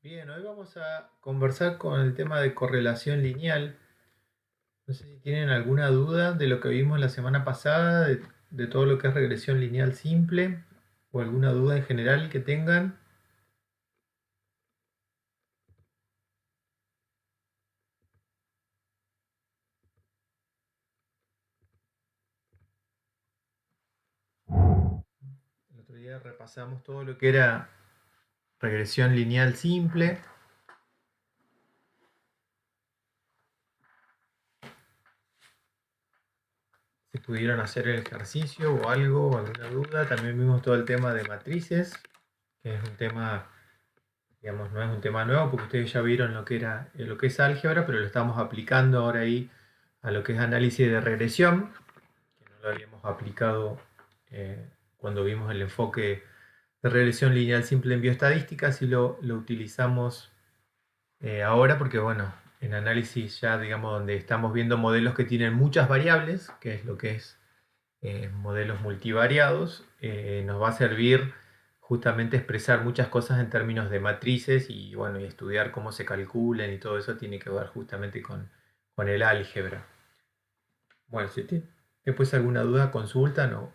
Bien, hoy vamos a conversar con el tema de correlación lineal. No sé si tienen alguna duda de lo que vimos la semana pasada, de todo lo que es regresión lineal simple, o alguna duda en general que tengan. El otro día repasamos todo lo que era regresión lineal simple. Si pudieron hacer el ejercicio o algo, o alguna duda. También vimos todo el tema de matrices, que es un tema, digamos, no es un tema nuevo porque ustedes ya vieron lo que era, lo que es álgebra, pero lo estamos aplicando ahora ahí a lo que es análisis de regresión, que no lo habíamos aplicado cuando vimos el enfoque de regresión lineal simple en bioestadística, sí lo utilizamos ahora porque, bueno, en análisis ya, digamos, donde estamos viendo modelos que tienen muchas variables, que es lo que es modelos multivariados, nos va a servir justamente expresar muchas cosas en términos de matrices y, bueno, y estudiar cómo se calculan y todo eso tiene que ver justamente con el álgebra. Bueno, si tienen después alguna duda, consultan o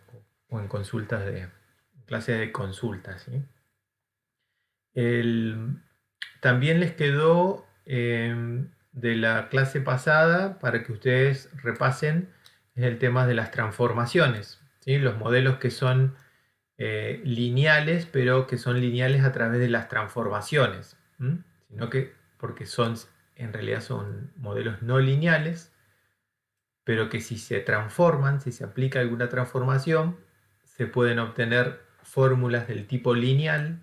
en consultas de clases de consultas, ¿sí? También les quedó de la clase pasada para que ustedes repasen el tema de las transformaciones, ¿sí? Los modelos que son lineales, pero que son lineales a través de las transformaciones, ¿m? Sino que porque en realidad son modelos no lineales, pero que si se transforman, si se aplica alguna transformación, se pueden obtener fórmulas del tipo lineal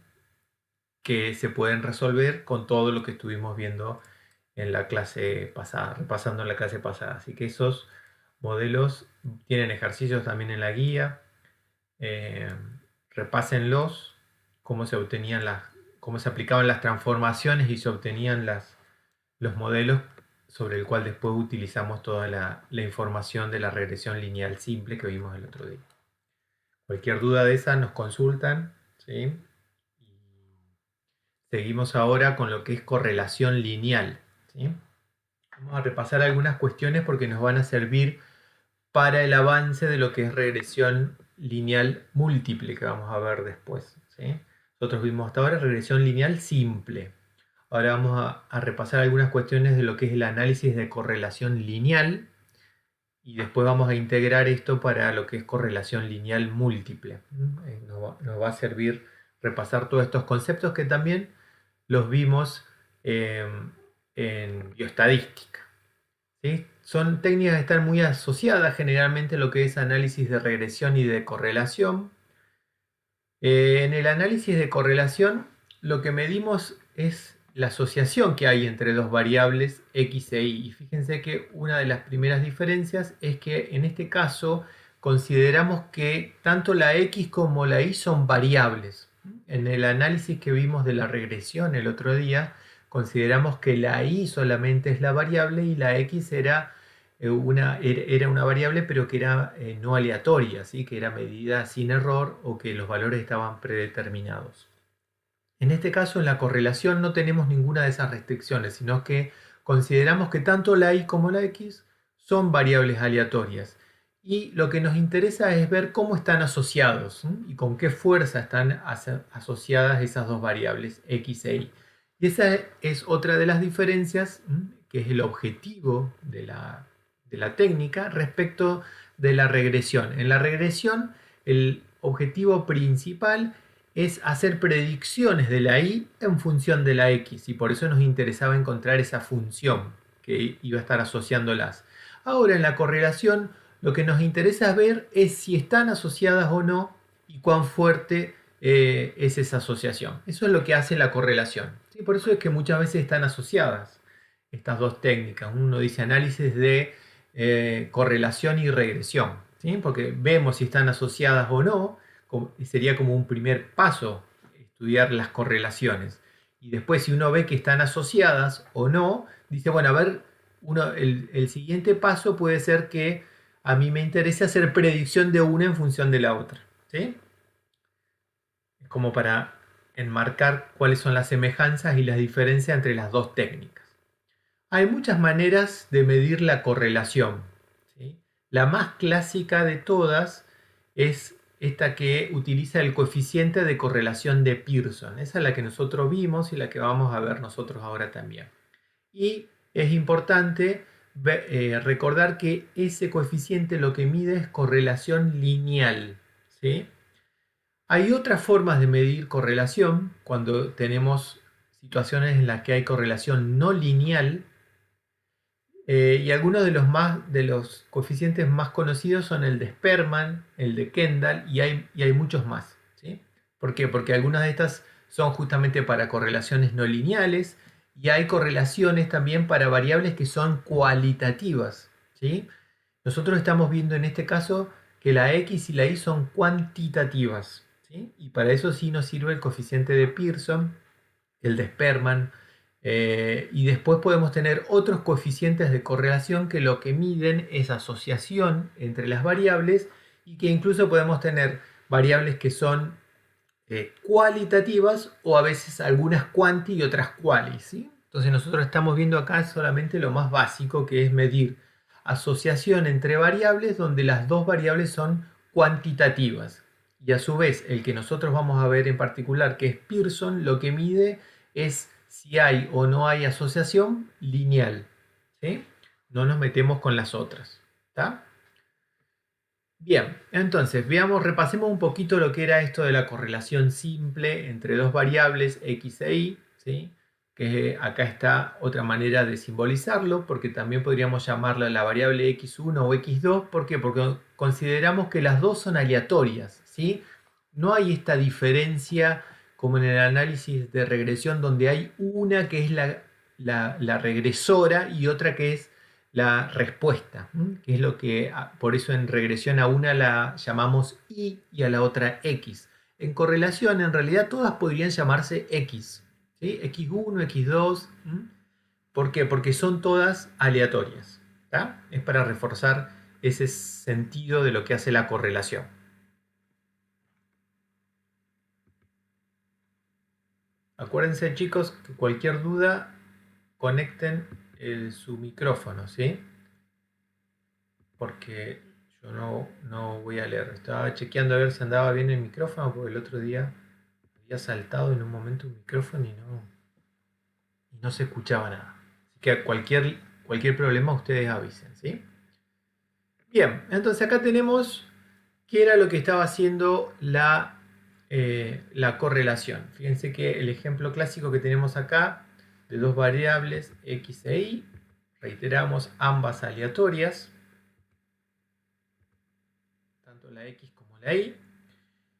que se pueden resolver con todo lo que estuvimos viendo en la clase pasada, repasando en la clase pasada. Así que esos modelos tienen ejercicios también en la guía. Eh, repásenlos, cómo se obtenían cómo se aplicaban las transformaciones y se obtenían los modelos sobre el cual después utilizamos toda la información de la regresión lineal simple que vimos el otro día. Cualquier duda de esa nos consultan, ¿sí? Seguimos ahora con lo que es correlación lineal, ¿sí? Vamos a repasar algunas cuestiones porque nos van a servir para el avance de lo que es regresión lineal múltiple que vamos a ver después, ¿sí? Nosotros vimos hasta ahora regresión lineal simple. Ahora vamos a repasar algunas cuestiones de lo que es el análisis de correlación lineal y después vamos a integrar esto para lo que es correlación lineal múltiple. Nos va a servir repasar todos estos conceptos que también los vimos en bioestadística, ¿sí? Son técnicas que están muy asociadas generalmente a lo que es análisis de regresión y de correlación. En el análisis de correlación lo que medimos es la asociación que hay entre dos variables x e y. Y fíjense que una de las primeras diferencias es que en este caso consideramos que tanto la x como la y son variables. En el análisis que vimos de la regresión el otro día, consideramos que la y solamente es la variable y la x era una variable pero que era no aleatoria, ¿sí? Que era medida sin error o que los valores estaban predeterminados. En este caso, en la correlación no tenemos ninguna de esas restricciones, sino que consideramos que tanto la y como la x son variables aleatorias. Y lo que nos interesa es ver cómo están asociados, ¿sí? Y con qué fuerza están asociadas esas dos variables, x e y. Y esa es otra de las diferencias, ¿sí? Que es el objetivo de la técnica respecto de la regresión. En la regresión, el objetivo principal es hacer predicciones de la y en función de la x, y por eso nos interesaba encontrar esa función que iba a estar asociándolas. Ahora en la correlación lo que nos interesa ver es si están asociadas o no y cuán fuerte es esa asociación. Eso es lo que hace la correlación, ¿sí? Por eso es que muchas veces están asociadas estas dos técnicas. Uno dice análisis de correlación y regresión, ¿sí? Porque vemos si están asociadas o no. Sería como un primer paso estudiar las correlaciones. Y después, si uno ve que están asociadas o no, dice, bueno, a ver, el siguiente paso puede ser que a mí me interese hacer predicción de una en función de la otra, ¿sí? Es como para enmarcar cuáles son las semejanzas y las diferencias entre las dos técnicas. Hay muchas maneras de medir la correlación, ¿sí? La más clásica de todas es esta que utiliza el coeficiente de correlación de Pearson. Esa es la que nosotros vimos y la que vamos a ver nosotros ahora también. Y es importante recordar que ese coeficiente lo que mide es correlación lineal, ¿sí? Hay otras formas de medir correlación cuando tenemos situaciones en las que hay correlación no lineal, y algunos de los coeficientes más conocidos son el de Spearman, el de Kendall y hay muchos más, ¿sí? ¿Por qué? Porque algunas de estas son justamente para correlaciones no lineales y hay correlaciones también para variables que son cualitativas, ¿sí? Nosotros estamos viendo en este caso que la X y la Y son cuantitativas, ¿sí? Y para eso sí nos sirve el coeficiente de Pearson, el de Spearman, y después podemos tener otros coeficientes de correlación que lo que miden es asociación entre las variables y que incluso podemos tener variables que son cualitativas o a veces algunas quanti y otras quali, ¿sí? Entonces nosotros estamos viendo acá solamente lo más básico, que es medir asociación entre variables donde las dos variables son cuantitativas. Y a su vez el que nosotros vamos a ver en particular, que es Pearson, lo que mide es si hay o no hay asociación lineal, ¿sí? No nos metemos con las otras, ¿está? Bien, entonces repasemos un poquito lo que era esto de la correlación simple entre dos variables X e Y, ¿sí? Que acá está otra manera de simbolizarlo, porque también podríamos llamarla la variable X1 o X2, ¿por qué? Porque consideramos que las dos son aleatorias, ¿sí? No hay esta diferencia como en el análisis de regresión donde hay una que es la regresora y otra que es la respuesta, que es lo que por eso en regresión a una la llamamos Y y a la otra X. En correlación en realidad todas podrían llamarse X, ¿sí? X1, X2, ¿por qué? Porque son todas aleatorias, ¿tá? Es para reforzar ese sentido de lo que hace la correlación. Acuérdense chicos que cualquier duda conecten su micrófono, ¿sí? Porque yo no voy a leer. Estaba chequeando a ver si andaba bien el micrófono, porque el otro día había saltado en un momento un micrófono y no se escuchaba nada. Así que cualquier problema ustedes avisen, ¿sí? Bien, entonces acá tenemos qué era lo que estaba haciendo la correlación. Fíjense que el ejemplo clásico que tenemos acá de dos variables X e Y, reiteramos ambas aleatorias, tanto la X como la Y.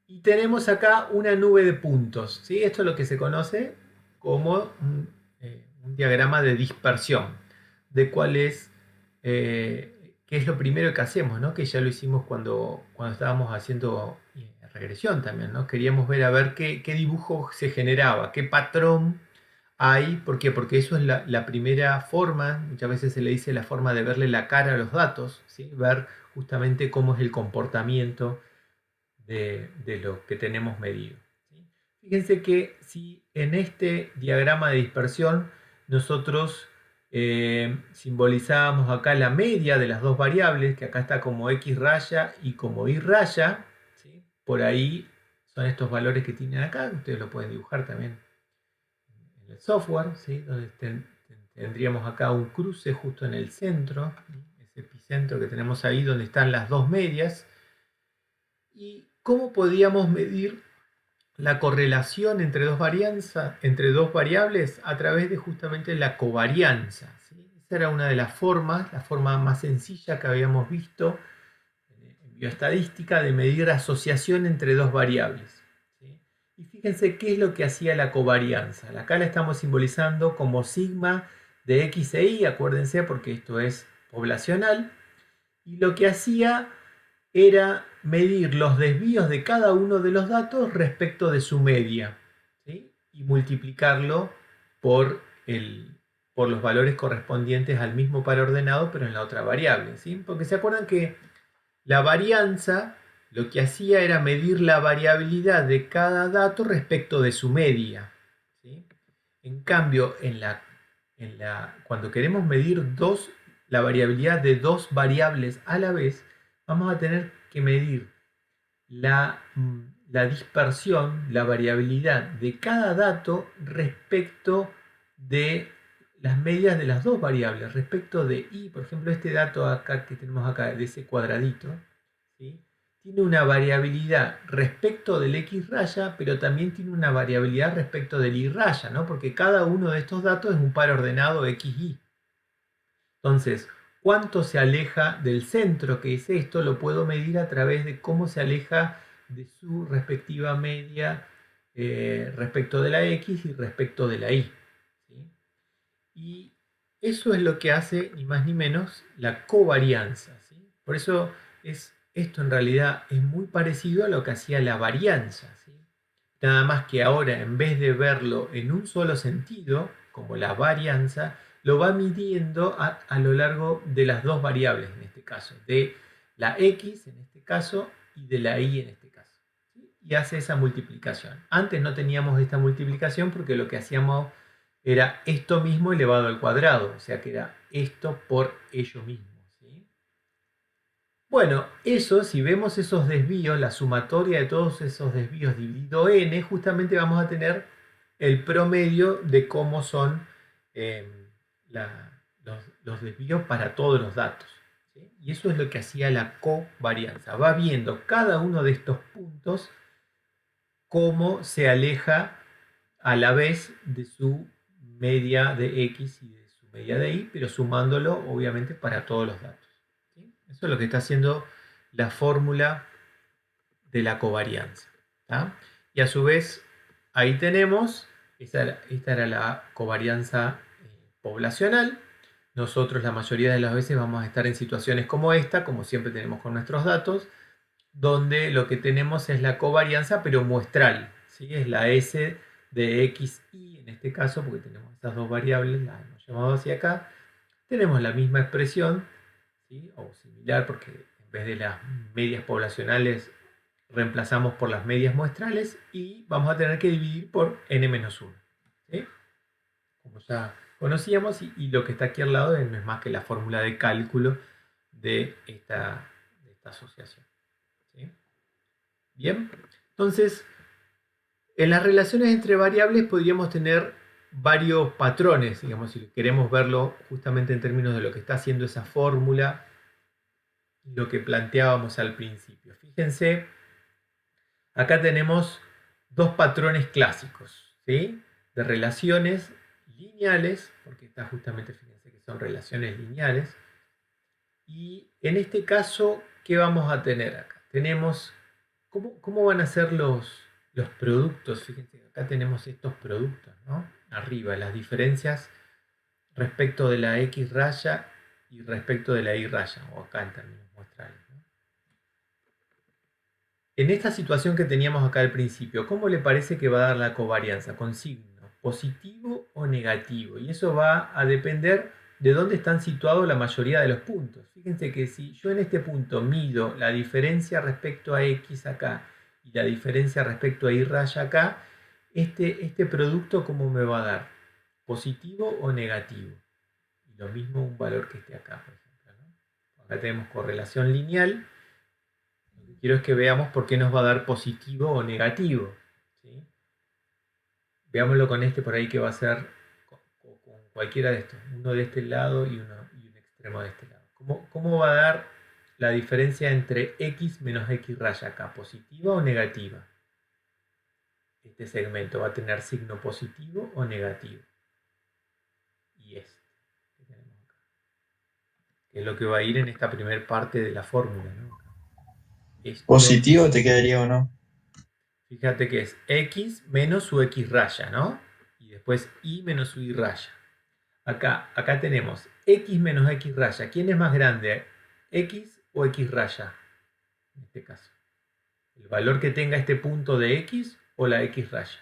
Y tenemos acá una nube de puntos, ¿sí? Esto es lo que se conoce como un diagrama de dispersión, de cuál es, qué es lo primero que hacemos, ¿no? Que ya lo hicimos cuando estábamos haciendo regresión también, ¿no? Queríamos ver a ver qué dibujo se generaba, qué patrón hay. ¿Por qué? Porque eso es la primera forma, muchas veces se le dice la forma de verle la cara a los datos, ¿sí? Ver justamente cómo es el comportamiento de lo que tenemos medido, ¿sí? Fíjense que si en este diagrama de dispersión nosotros simbolizábamos acá la media de las dos variables, que acá está como X raya y como Y raya, ¿sí? Por ahí son estos valores que tienen acá, ustedes lo pueden dibujar también en el software, ¿sí? Donde tendríamos acá un cruce justo en el centro, ese epicentro que tenemos ahí donde están las dos medias. ¿Y cómo podíamos medir la correlación entre dos variables? A través de justamente la covarianza, ¿sí? Esa era una de las formas, la forma más sencilla que habíamos visto en bioestadística de medir asociación entre dos variables, ¿sí? Y fíjense qué es lo que hacía la covarianza. Acá la estamos simbolizando como sigma de X e Y, acuérdense porque esto es poblacional, y lo que hacía era medir los desvíos de cada uno de los datos respecto de su media, ¿sí? Y multiplicarlo por, por los valores correspondientes al mismo par ordenado, pero en la otra variable, ¿sí? Porque se acuerdan que la varianza lo que hacía era medir la variabilidad de cada dato respecto de su media, ¿sí? En cambio, cuando queremos medir la variabilidad de dos variables a la vez, vamos a tener que medir la dispersión, la variabilidad de cada dato respecto de las medias de las dos variables, respecto de i, por ejemplo, este dato acá que tenemos acá, de ese cuadradito, ¿sí? Tiene una variabilidad respecto del x raya, pero también tiene una variabilidad respecto del y raya, ¿no? Porque cada uno de estos datos es un par ordenado x, y. Entonces, cuánto se aleja del centro, que es esto, lo puedo medir a través de cómo se aleja de su respectiva media respecto de la x y respecto de la y, ¿sí? Y eso es lo que hace ni más ni menos la covarianza, ¿sí? Por eso esto en realidad es muy parecido a lo que hacía la varianza, ¿sí? Nada más que ahora, en vez de verlo en un solo sentido, como la varianza, lo va midiendo a lo largo de las dos variables, en este caso, de la x en este caso y de la y en este caso, ¿sí? Y hace esa multiplicación. Antes no teníamos esta multiplicación porque lo que hacíamos era esto mismo elevado al cuadrado, o sea que era esto por ello mismo, ¿sí? Bueno, eso, si vemos esos desvíos, la sumatoria de todos esos desvíos dividido n, justamente vamos a tener el promedio de cómo son los desvíos para todos los datos, ¿sí? Y eso es lo que hacía la covarianza. Va viendo cada uno de estos puntos cómo se aleja a la vez de su media de x y de su media de y, pero sumándolo obviamente para todos los datos, ¿sí? Eso es lo que está haciendo la fórmula de la covarianza, ¿tá? Y a su vez, ahí tenemos, esta era la covarianza poblacional. Nosotros la mayoría de las veces vamos a estar en situaciones como esta, como siempre tenemos con nuestros datos, donde lo que tenemos es la covarianza, pero muestral, ¿sí? Es la S de x, y en este caso, porque tenemos estas dos variables, las hemos llamado hacia acá, tenemos la misma expresión, ¿sí? O similar, porque en vez de las medias poblacionales reemplazamos por las medias muestrales y vamos a tener que dividir por n-1, ¿sí? Como ya conocíamos, y lo que está aquí al lado no es más que la fórmula de cálculo de esta asociación, ¿sí? Bien, entonces en las relaciones entre variables podríamos tener varios patrones, digamos, si queremos verlo justamente en términos de lo que está haciendo esa fórmula y lo que planteábamos al principio. Fíjense, acá tenemos dos patrones clásicos, ¿sí? De relaciones lineales, porque está justamente, fíjense que son relaciones lineales. Y en este caso, ¿qué vamos a tener acá? Tenemos, ¿cómo van a ser los productos? Fíjense, acá tenemos estos productos, ¿no? Arriba, las diferencias respecto de la X raya y respecto de la Y raya, o acá en términos muestrales, ¿no? En esta situación que teníamos acá al principio, ¿cómo le parece que va a dar la covarianza? ¿Con signo positivo o negativo? Y eso va a depender de dónde están situados la mayoría de los puntos. Fíjense que si yo en este punto mido la diferencia respecto a X acá y la diferencia respecto a Y raya acá, este producto ¿cómo me va a dar? ¿Positivo o negativo? Y lo mismo un valor que esté acá, por ejemplo, ¿no? Acá tenemos correlación lineal. Lo que quiero es que veamos por qué nos va a dar positivo o negativo, ¿sí? Veámoslo con este por ahí que va a ser con cualquiera de estos, uno de este lado y un extremo de este lado. ¿Cómo va a dar la diferencia entre x menos x raya acá? ¿Positiva o negativa? Este segmento va a tener signo positivo o negativo. Y este que tenemos acá, que es lo que va a ir en esta primera parte de la fórmula, ¿no? Esto, ¿Positivo te quedaría o no? fíjate que es x menos su x raya, ¿no? Y después y menos su y raya. Acá tenemos x menos x raya. ¿Quién es más grande? ¿X o x raya? En este caso. ¿El valor que tenga este punto de x o la x raya?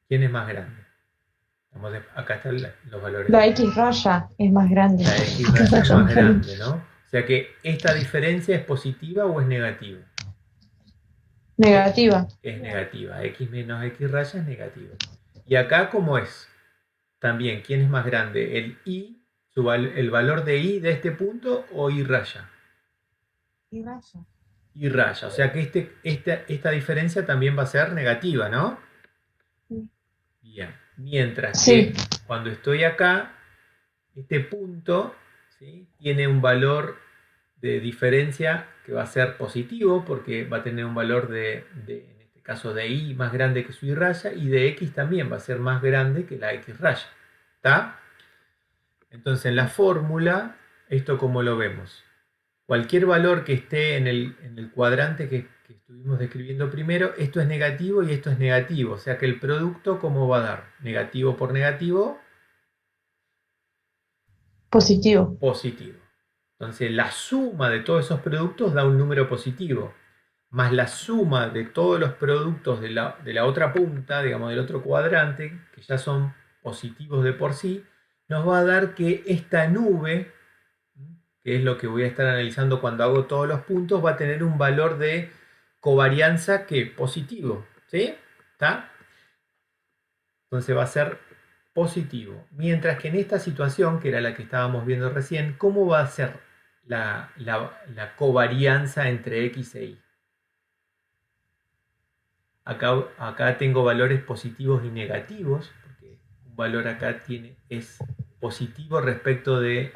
¿Quién es más grande? Acá están los valores La de X raya es más grande. la x raya es más grande, ¿no? O sea que esta diferencia es positiva o es negativa. Negativa. Es negativa. X menos X raya es negativa. Y acá, ¿cómo es? También, ¿quién es más grande? ¿El I, el valor de I de este punto o I raya? Y raya. Y raya. O sea que esta diferencia también va a ser negativa, ¿no? Sí. Bien. Mientras Sí. que cuando estoy acá, este punto, ¿sí?, tiene un valor de diferencia que va a ser positivo porque va a tener un valor en este caso de I más grande que su Y raya, y de X también va a ser más grande que la X raya. ¿Está? Entonces en la fórmula, ¿esto cómo lo vemos? Cualquier valor que esté en el cuadrante que estuvimos describiendo primero, esto es negativo y esto es negativo. O sea que el producto, ¿cómo va a dar? Negativo por negativo, Positivo. positivo. Entonces la suma de todos esos productos da un número positivo, más la suma de todos los productos de la otra punta, digamos del otro cuadrante, que ya son positivos de por sí, nos va a dar que esta nube, que es lo que voy a estar analizando cuando hago todos los puntos, va a tener un valor de covarianza que positivo, ¿sí? ¿Está? Entonces va a ser positivo. Mientras que en esta situación, que era la que estábamos viendo recién, ¿cómo va a ser la covarianza entre X e Y? Acá tengo valores positivos y negativos, porque un valor acá es positivo respecto de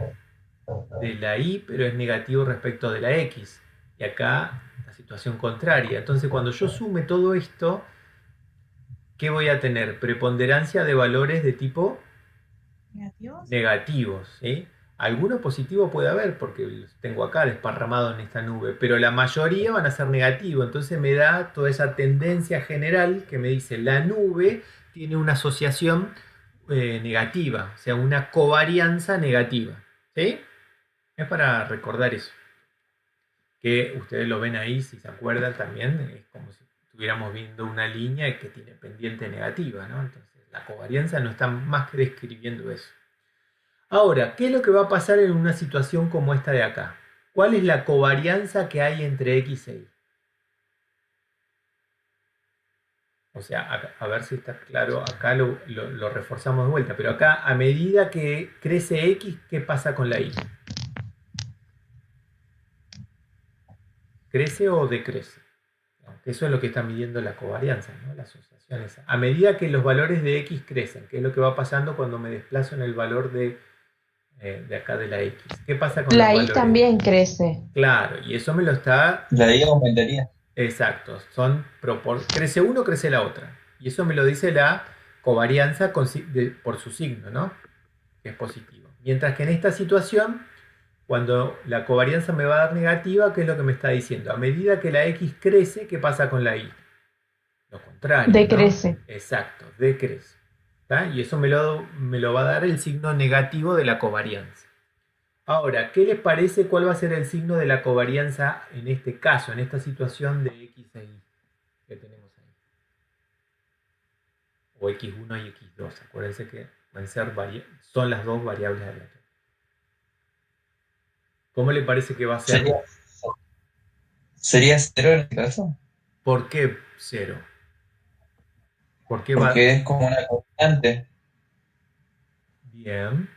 la Y, pero es negativo respecto de la X. Y acá la situación contraria. Entonces cuando yo sume todo esto, ¿qué voy a tener? Preponderancia de valores de tipo negativos, ¿sí? Algunos positivos puede haber, porque los tengo acá desparramados en esta nube, pero la mayoría van a ser negativos. Entonces me da toda esa tendencia general que me dice la nube tiene una asociación negativa, o sea, una covarianza negativa, ¿sí? Es para recordar eso. Que ustedes lo ven ahí, si se acuerdan también, es como si estuviéramos viendo una línea que tiene pendiente negativa, ¿no? Entonces la covarianza no está más que describiendo eso. Ahora, ¿qué es lo que va a pasar en una situación como esta de acá? ¿Cuál es la covarianza que hay entre X e Y? O sea, a ver si está claro, acá lo reforzamos de vuelta, pero acá a medida que crece X, ¿qué pasa con la Y? ¿Crece o decrece? Eso es lo que está midiendo la covarianza, ¿no? La asociación esa. A medida que los valores de X crecen, ¿qué es lo que va pasando cuando me desplazo en el valor de acá de la X? ¿Qué pasa con los La Y valores? también crece. Claro, y eso me lo está... La I aumentaría. Exacto, crece uno, crece la otra. Y eso me lo dice la covarianza por su signo, ¿no? Que es positivo. Mientras que en esta situación, cuando la covarianza me va a dar negativa, ¿qué es lo que me está diciendo? A medida que la X crece, ¿qué pasa con la Y? Lo contrario, ¿no? Decrece. Exacto, decrece. ¿Tá? Y eso me lo va a dar el signo negativo de la covarianza. Ahora, ¿qué les parece cuál va a ser el signo de la covarianza en este caso, en esta situación de X e Y que tenemos ahí? O X1 y X2. Acuérdense que son las dos variables aleatorias. ¿Cómo le parece que va a ser? ¿Sería cero en este caso? ¿Por qué cero? ¿Por qué va? Porque es como una constante. Bien,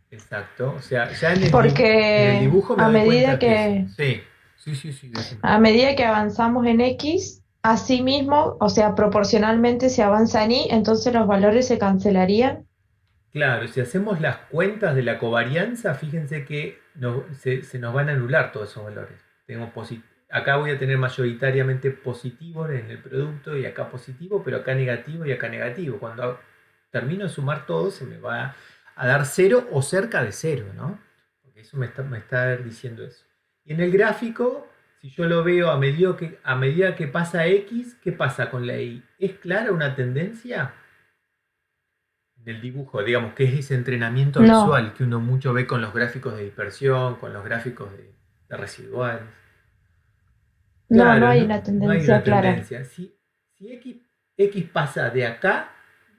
exacto. O sea, ya en el Porque dibujo me a doy medida cuenta que que, sí. Sí, decime. a medida que avanzamos en X, así mismo, o sea, proporcionalmente se avanza en Y, entonces los valores se cancelarían. Claro, si hacemos las cuentas de la covarianza, fíjense que se nos van a anular todos esos valores. Acá voy a tener mayoritariamente positivo en el producto y acá positivo, pero acá negativo y acá negativo. Cuando termino de sumar todo, se me va a dar cero o cerca de cero, ¿no? Porque eso me está diciendo eso. Y en el gráfico, si yo lo veo a medida que pasa X, ¿qué pasa con la Y? ¿Es clara una tendencia? Del dibujo, digamos, que es ese entrenamiento No, visual que uno mucho ve con los gráficos de dispersión, con los gráficos de residuales. no Claro, hay no, una no hay una tendencia clara. tendencia. Si X pasa de acá,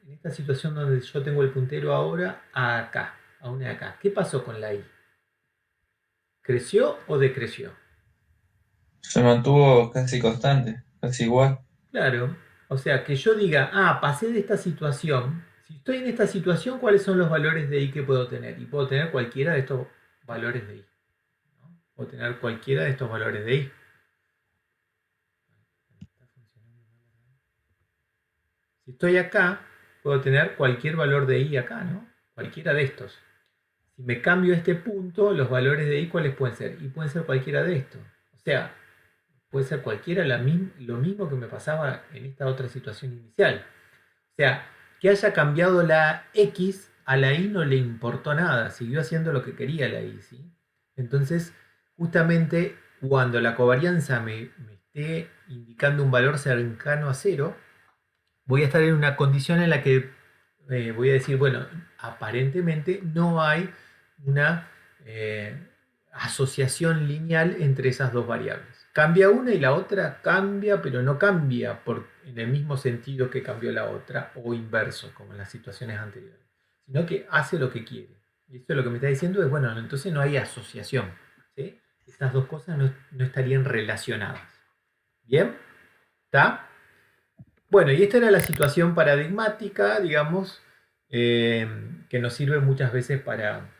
en esta situación donde yo tengo el puntero ahora, a acá, a una de acá, ¿qué pasó con la Y? ¿Creció o decreció? Se mantuvo casi constante, casi igual. Claro, o sea, que yo diga, pasé de esta situación. Si estoy en esta situación, ¿cuáles son los valores de I que puedo tener? Y puedo tener cualquiera de estos valores de I, ¿no? Puedo tener cualquiera de estos valores de I. Si estoy acá, puedo tener cualquier valor de I acá, ¿no? Cualquiera de estos. Si me cambio este punto, los valores de I, ¿cuáles pueden ser? Y pueden ser cualquiera de estos. O sea, puede ser cualquiera lo mismo que me pasaba en esta otra situación inicial. O sea, que haya cambiado la X, a la Y no le importó nada, siguió haciendo lo que quería la Y, ¿sí? Entonces, justamente cuando la covarianza me esté indicando un valor cercano a cero, voy a estar en una condición en la que voy a decir, bueno, aparentemente no hay una asociación lineal entre esas dos variables. Cambia una y la otra cambia, pero no cambia en el mismo sentido que cambió la otra, o inverso, como en las situaciones anteriores, sino que hace lo que quiere. Y esto lo que me está diciendo es, bueno, entonces no hay asociación, ¿sí? Estas dos cosas no estarían relacionadas. ¿Bien? ¿Está? Bueno, y esta era la situación paradigmática, digamos, que nos sirve muchas veces para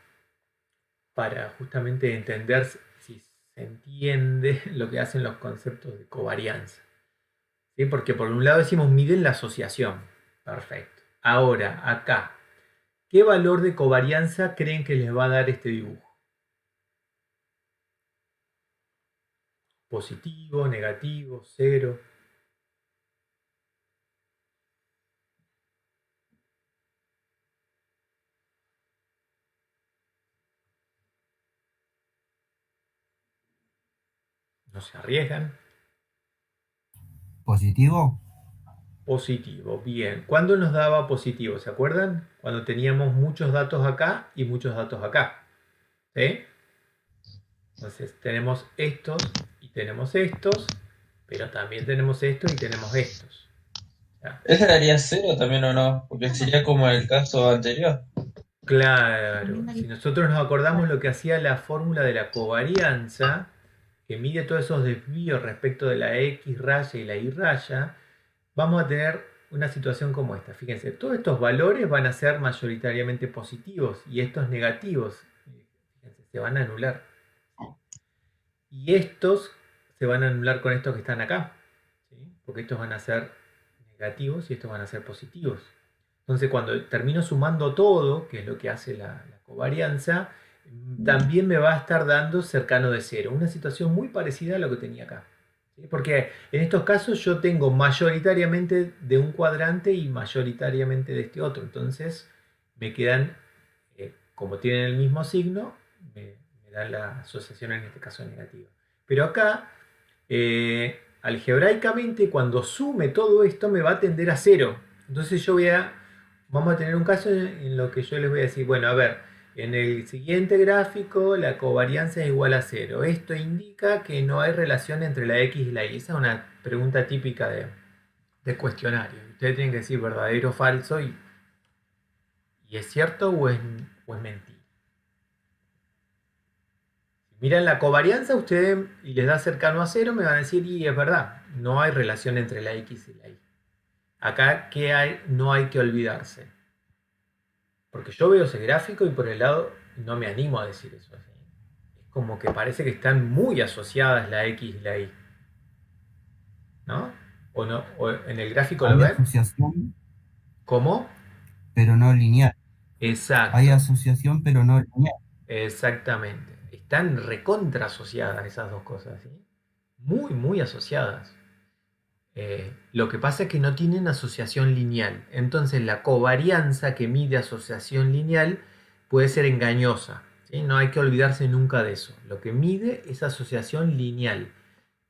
justamente entender si se entiende lo que hacen los conceptos de covarianza. ¿Sí? Porque por un lado decimos miden la asociación. Perfecto. Ahora, acá, ¿qué valor de covarianza creen que les va a dar este dibujo? ¿Positivo, negativo, cero? ¿No se arriesgan? ¿Positivo? Positivo, bien. ¿Cuándo nos daba positivo? ¿Se acuerdan? Cuando teníamos muchos datos acá y muchos datos acá. ¿Sí? Entonces tenemos estos y tenemos estos, pero también tenemos estos y tenemos estos. ¿Ya? ¿Ese daría cero también o no? Porque sería como el caso anterior. Claro, si nosotros nos acordamos lo que hacía la fórmula de la covarianza, que mide todos esos desvíos respecto de la X raya y la Y raya, vamos a tener una situación como esta. Fíjense, todos estos valores van a ser mayoritariamente positivos y estos negativos. Fíjense, se van a anular. Y estos se van a anular con estos que están acá, ¿sí? Porque estos van a ser negativos y estos van a ser positivos. Entonces, cuando termino sumando todo, que es lo que hace la covarianza, también me va a estar dando cercano de cero. Una situación muy parecida a lo que tenía acá. ¿Sí? Porque en estos casos yo tengo mayoritariamente de un cuadrante y mayoritariamente de este otro. Entonces, me quedan, como tienen el mismo signo, me da la asociación en este caso negativa. Pero acá, algebraicamente, cuando sume todo esto, me va a tender a cero. Entonces vamos a tener un caso en lo que yo les voy a decir, bueno, a ver, en el siguiente gráfico la covarianza es igual a cero. Esto indica que no hay relación entre la X y la Y. Esa es una pregunta típica de cuestionario. Ustedes tienen que decir verdadero o falso y es cierto o es mentira. Miran la covarianza ustedes y les da cercano a cero, me van a decir, y es verdad, no hay relación entre la X y la Y. Acá, ¿qué hay? No hay que olvidarse. Porque yo veo ese gráfico y por el lado no me animo a decir eso así. Es como que parece que están muy asociadas la X y la Y. ¿No? ¿O no? ¿O en el gráfico lo Hay ven? asociación, ¿Cómo? pero no lineal. Exacto. Hay asociación, pero no lineal. Exactamente. Están recontra asociadas esas dos cosas, ¿sí? Muy, muy asociadas. Lo que pasa es que no tienen asociación lineal. Entonces la covarianza que mide asociación lineal puede ser engañosa, ¿sí? No hay que olvidarse nunca de eso. Lo que mide es asociación lineal.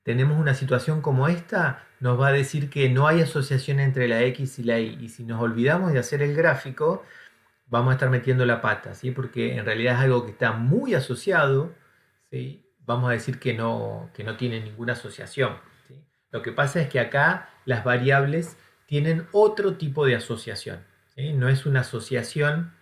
Tenemos una situación como esta, nos va a decir que no hay asociación entre la X y la Y. Y si nos olvidamos de hacer el gráfico, vamos a estar metiendo la pata, ¿sí? Porque en realidad es algo que está muy asociado, ¿sí? Vamos a decir que no tiene ninguna asociación, ¿sí? Lo que pasa es que acá las variables tienen otro tipo de asociación, ¿sí? No es una asociación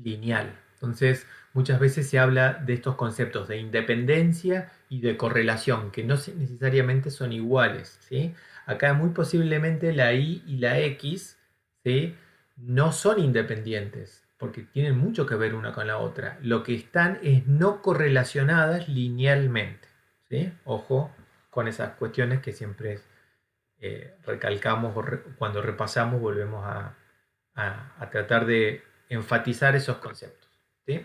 lineal, Entonces, muchas veces se habla de estos conceptos de independencia y de correlación, que no necesariamente son iguales, ¿sí? Acá muy posiblemente la Y y la X, ¿sí?, no son independientes, porque tienen mucho que ver una con la otra. Lo que están es no correlacionadas linealmente, ¿sí? Ojo con esas cuestiones que siempre recalcamos cuando repasamos, volvemos a tratar de enfatizar esos conceptos, ¿sí?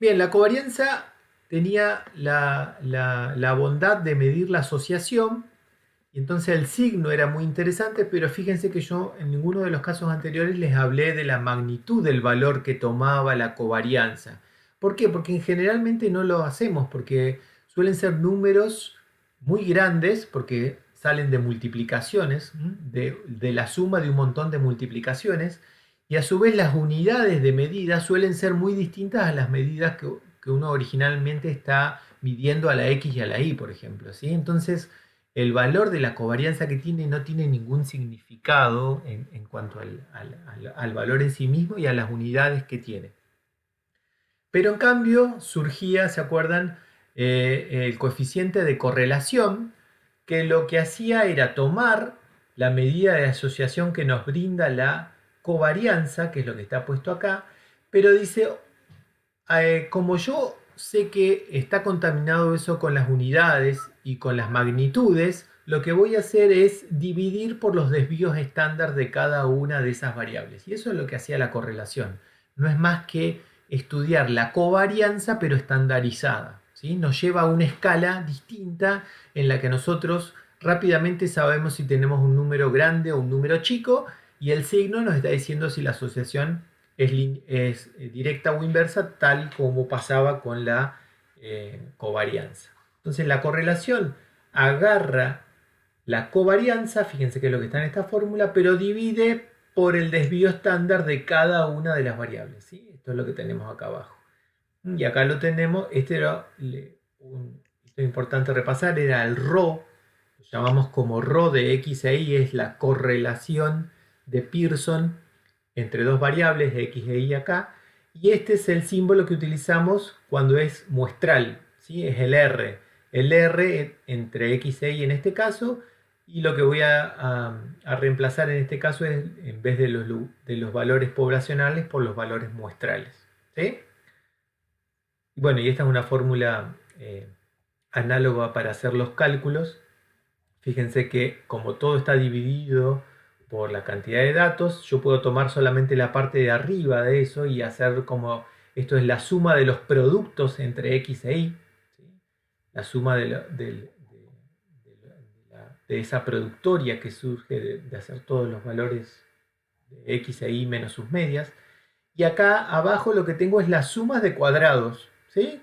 Bien, la covarianza tenía la bondad de medir la asociación, y entonces el signo era muy interesante, pero fíjense que yo en ninguno de los casos anteriores les hablé de la magnitud del valor que tomaba la covarianza. ¿Por qué? Porque generalmente no lo hacemos, porque suelen ser números muy grandes, porque salen de multiplicaciones, de la suma de un montón de multiplicaciones, y a su vez las unidades de medida suelen ser muy distintas a las medidas que uno originalmente está midiendo a la X y a la Y, por ejemplo, ¿sí? Entonces, el valor de la covarianza que tiene no tiene ningún significado en cuanto al valor en sí mismo y a las unidades que tiene. Pero en cambio surgía, ¿se acuerdan?, el coeficiente de correlación, que lo que hacía era tomar la medida de asociación que nos brinda la covarianza, que es lo que está puesto acá, pero dice, como yo sé que está contaminado eso con las unidades y con las magnitudes, lo que voy a hacer es dividir por los desvíos estándar de cada una de esas variables. Y eso es lo que hacía la correlación. No es más que estudiar la covarianza, pero estandarizada, ¿sí? Nos lleva a una escala distinta en la que nosotros rápidamente sabemos si tenemos un número grande o un número chico, y el signo nos está diciendo si la asociación es directa o inversa, tal como pasaba con la covarianza. Entonces la correlación agarra la covarianza, fíjense que es lo que está en esta fórmula, pero divide por el desvío estándar de cada una de las variables, ¿sí? Esto es lo que tenemos acá abajo. Y acá lo tenemos, esto es importante repasar, era el ρ, lo llamamos como ρ de X e Y, es la correlación de Pearson entre dos variables, X e Y acá, y este es el símbolo que utilizamos cuando es muestral, ¿sí? Es el R. El R entre X e Y en este caso, y lo que voy a reemplazar en este caso es, en vez de los valores poblacionales, por los valores muestrales, ¿sí? Y bueno, y esta es una fórmula análoga para hacer los cálculos. Fíjense que como todo está dividido por la cantidad de datos, yo puedo tomar solamente la parte de arriba de eso y hacer como, esto es la suma de los productos entre X e Y, ¿sí? La suma de esa productoria que surge de hacer todos los valores de X e Y menos sus medias. Y acá abajo lo que tengo es las sumas de cuadrados, ¿sí?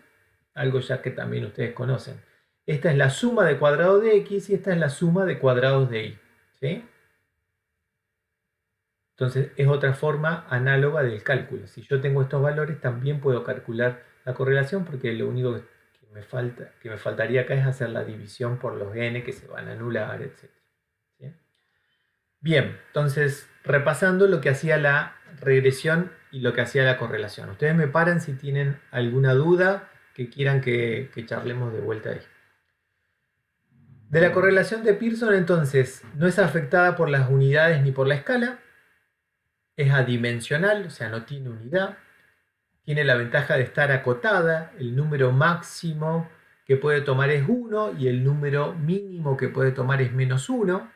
Algo ya que también ustedes conocen. Esta es la suma de cuadrados de X y esta es la suma de cuadrados de Y, ¿sí? Entonces es otra forma análoga del cálculo. Si yo tengo estos valores, también puedo calcular la correlación, porque lo único que me faltaría acá es hacer la división por los n que se van a anular, etc. ¿Sí? Bien, entonces repasando lo que hacía la regresión y lo que hacía la correlación. Ustedes me paran si tienen alguna duda que quieran que charlemos de vuelta ahí. De la correlación de Pearson, entonces, no es afectada por las unidades ni por la escala. Es adimensional, o sea, no tiene unidad. Tiene la ventaja de estar acotada. El número máximo que puede tomar es 1 y el número mínimo que puede tomar es menos 1.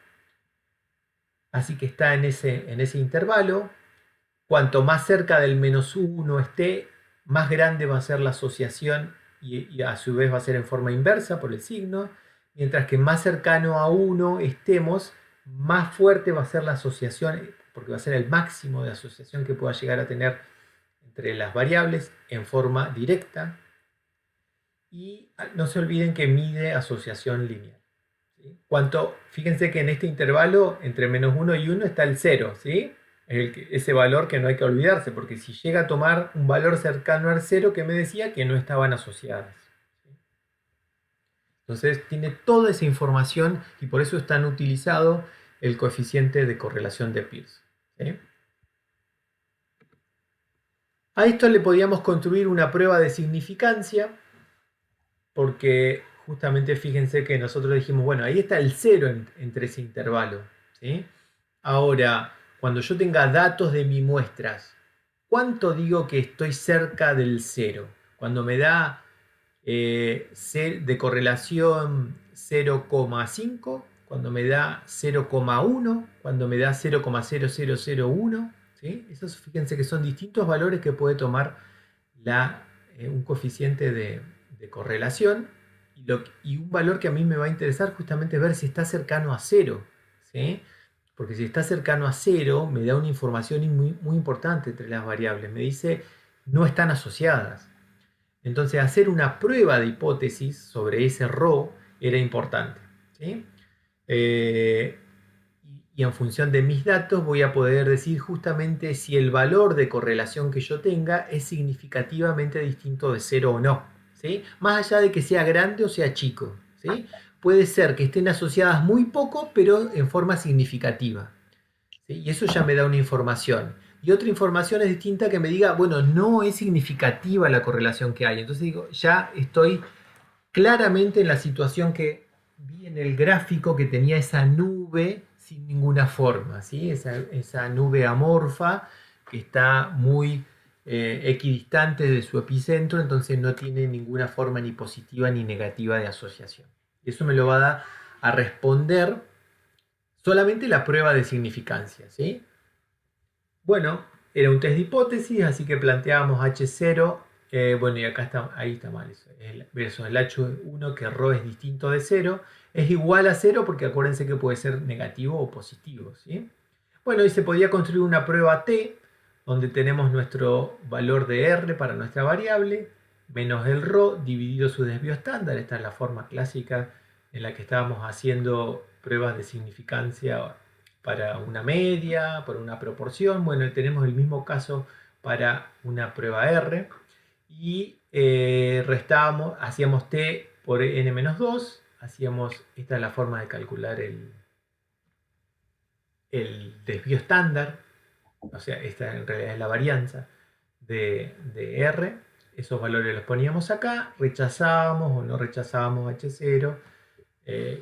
Así que está en ese intervalo. Cuanto más cerca del menos 1 esté, más grande va a ser la asociación y a su vez va a ser en forma inversa por el signo. Mientras que más cercano a 1 estemos, más fuerte va a ser la asociación, porque va a ser el máximo de asociación que pueda llegar a tener entre las variables en forma directa. Y no se olviden que mide asociación lineal, ¿sí? Fíjense que en este intervalo entre menos 1 y 1 está el 0, ¿sí? Ese valor que no hay que olvidarse, porque si llega a tomar un valor cercano al 0, que me decía que no estaban asociadas. Entonces tiene toda esa información y por eso es tan utilizado el coeficiente de correlación de Pearson, ¿sí? A esto le podíamos construir una prueba de significancia, porque justamente fíjense que nosotros dijimos, bueno, ahí está el cero entre ese intervalo, ¿sí? Ahora, cuando yo tenga datos de mis muestras, ¿cuánto digo que estoy cerca del cero? Cuando me da de correlación 0,5, cuando me da 0,1, cuando me da 0,0001, ¿sí? Esos fíjense que son distintos valores que puede tomar un coeficiente de correlación y un valor que a mí me va a interesar justamente es ver si está cercano a cero, ¿sí? Porque si está cercano a cero me da una información muy, muy importante entre las variables, me dice no están asociadas. Entonces hacer una prueba de hipótesis sobre ese ρ era importante, ¿sí? Y en función de mis datos voy a poder decir justamente si el valor de correlación que yo tenga es significativamente distinto de cero o no, ¿sí? Más allá de que sea grande o sea chico, ¿sí? Puede ser que estén asociadas muy poco, pero en forma significativa, ¿sí? Y eso ya me da una información. Y otra información es distinta que me diga, bueno, no es significativa la correlación que hay. Entonces digo, ya estoy claramente en la situación que vi en el gráfico que tenía esa nube sin ninguna forma, ¿sí? Esa nube amorfa que está muy equidistante de su epicentro, entonces no tiene ninguna forma ni positiva ni negativa de asociación. Eso me lo va a dar a responder solamente la prueba de significancia, ¿sí? Bueno, era un test de hipótesis, así que planteábamos H0. Bueno, y acá está, ahí está mal eso. Versus el H1, que ρ es distinto de 0, es igual a 0 porque acuérdense que puede ser negativo o positivo, ¿sí? Bueno, y se podía construir una prueba T, donde tenemos nuestro valor de R para nuestra variable, menos el ρ dividido su desvío estándar. Esta es la forma clásica en la que estábamos haciendo pruebas de significancia para una media, por una proporción. Bueno, tenemos el mismo caso para una prueba R y restábamos, hacíamos t por n-2, esta es la forma de calcular el desvío estándar, o sea, esta en realidad es la varianza de R. Esos valores los poníamos acá, rechazábamos o no rechazábamos H0,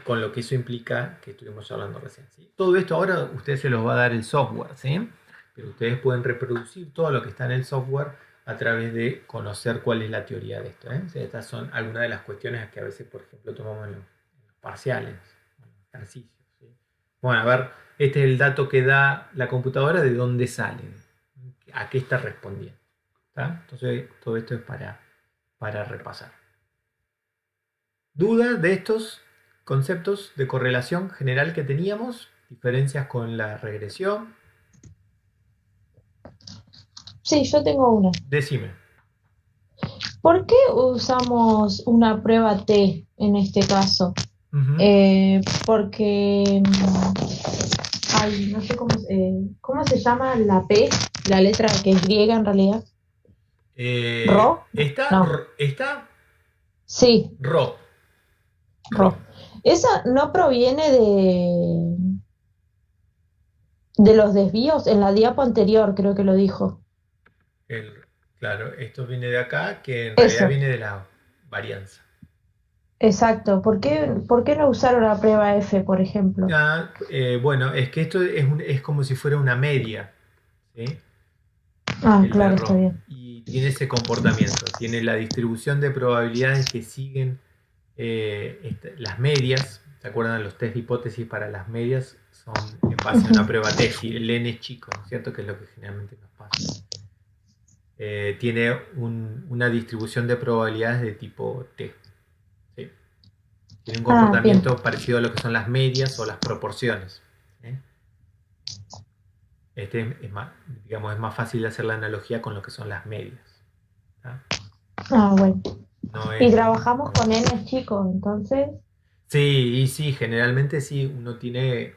con lo que eso implica que estuvimos hablando recién, ¿sí? Todo esto ahora ustedes se los va a dar el software, ¿sí? Pero ustedes pueden reproducir todo lo que está en el software a través de conocer cuál es la teoría de esto, ¿eh? O sea, estas son algunas de las cuestiones que a veces, por ejemplo, tomamos en los parciales, en los ejercicios, ¿sí? Bueno, a ver, este es el dato que da la computadora, de dónde sale, a qué está respondiendo, ¿tá? Entonces, todo esto es para repasar. ¿Dudas de estos conceptos de correlación general que teníamos? ¿Diferencias con la regresión? Sí, yo tengo una. Decime. ¿Por qué usamos una prueba T en este caso? Ujú. Porque, ay, no sé cómo se llama la P, la letra que es griega en realidad. ¿Ro? No. Está Sí, Ro. Ro. Esa no proviene de los desvíos. En la diapo anterior creo que lo dijo. Claro, esto viene de acá, que en realidad Eso, viene de la varianza. exacto. ¿Por qué no usaron la prueba F, por ejemplo? Bueno, es que esto es como si fuera una media, ¿sí? Ah, El claro, de está Ro. bien. Y tiene ese comportamiento, tiene la distribución de probabilidades que siguen las medias. ¿Se acuerdan? Los test de hipótesis para las medias son en base a una prueba T, si el n es chico, ¿no es cierto? Que es lo que generalmente nos pasa. Tiene una distribución de probabilidades de tipo T, ¿sí? Tiene un Bien. comportamiento parecido a lo que son las medias o las proporciones, ¿sí? Es más, digamos, es más fácil hacer la analogía con lo que son las medias, ¿tá? Bueno. No Y es, trabajamos con n chicos, entonces. Sí, y sí, generalmente sí, uno no tiene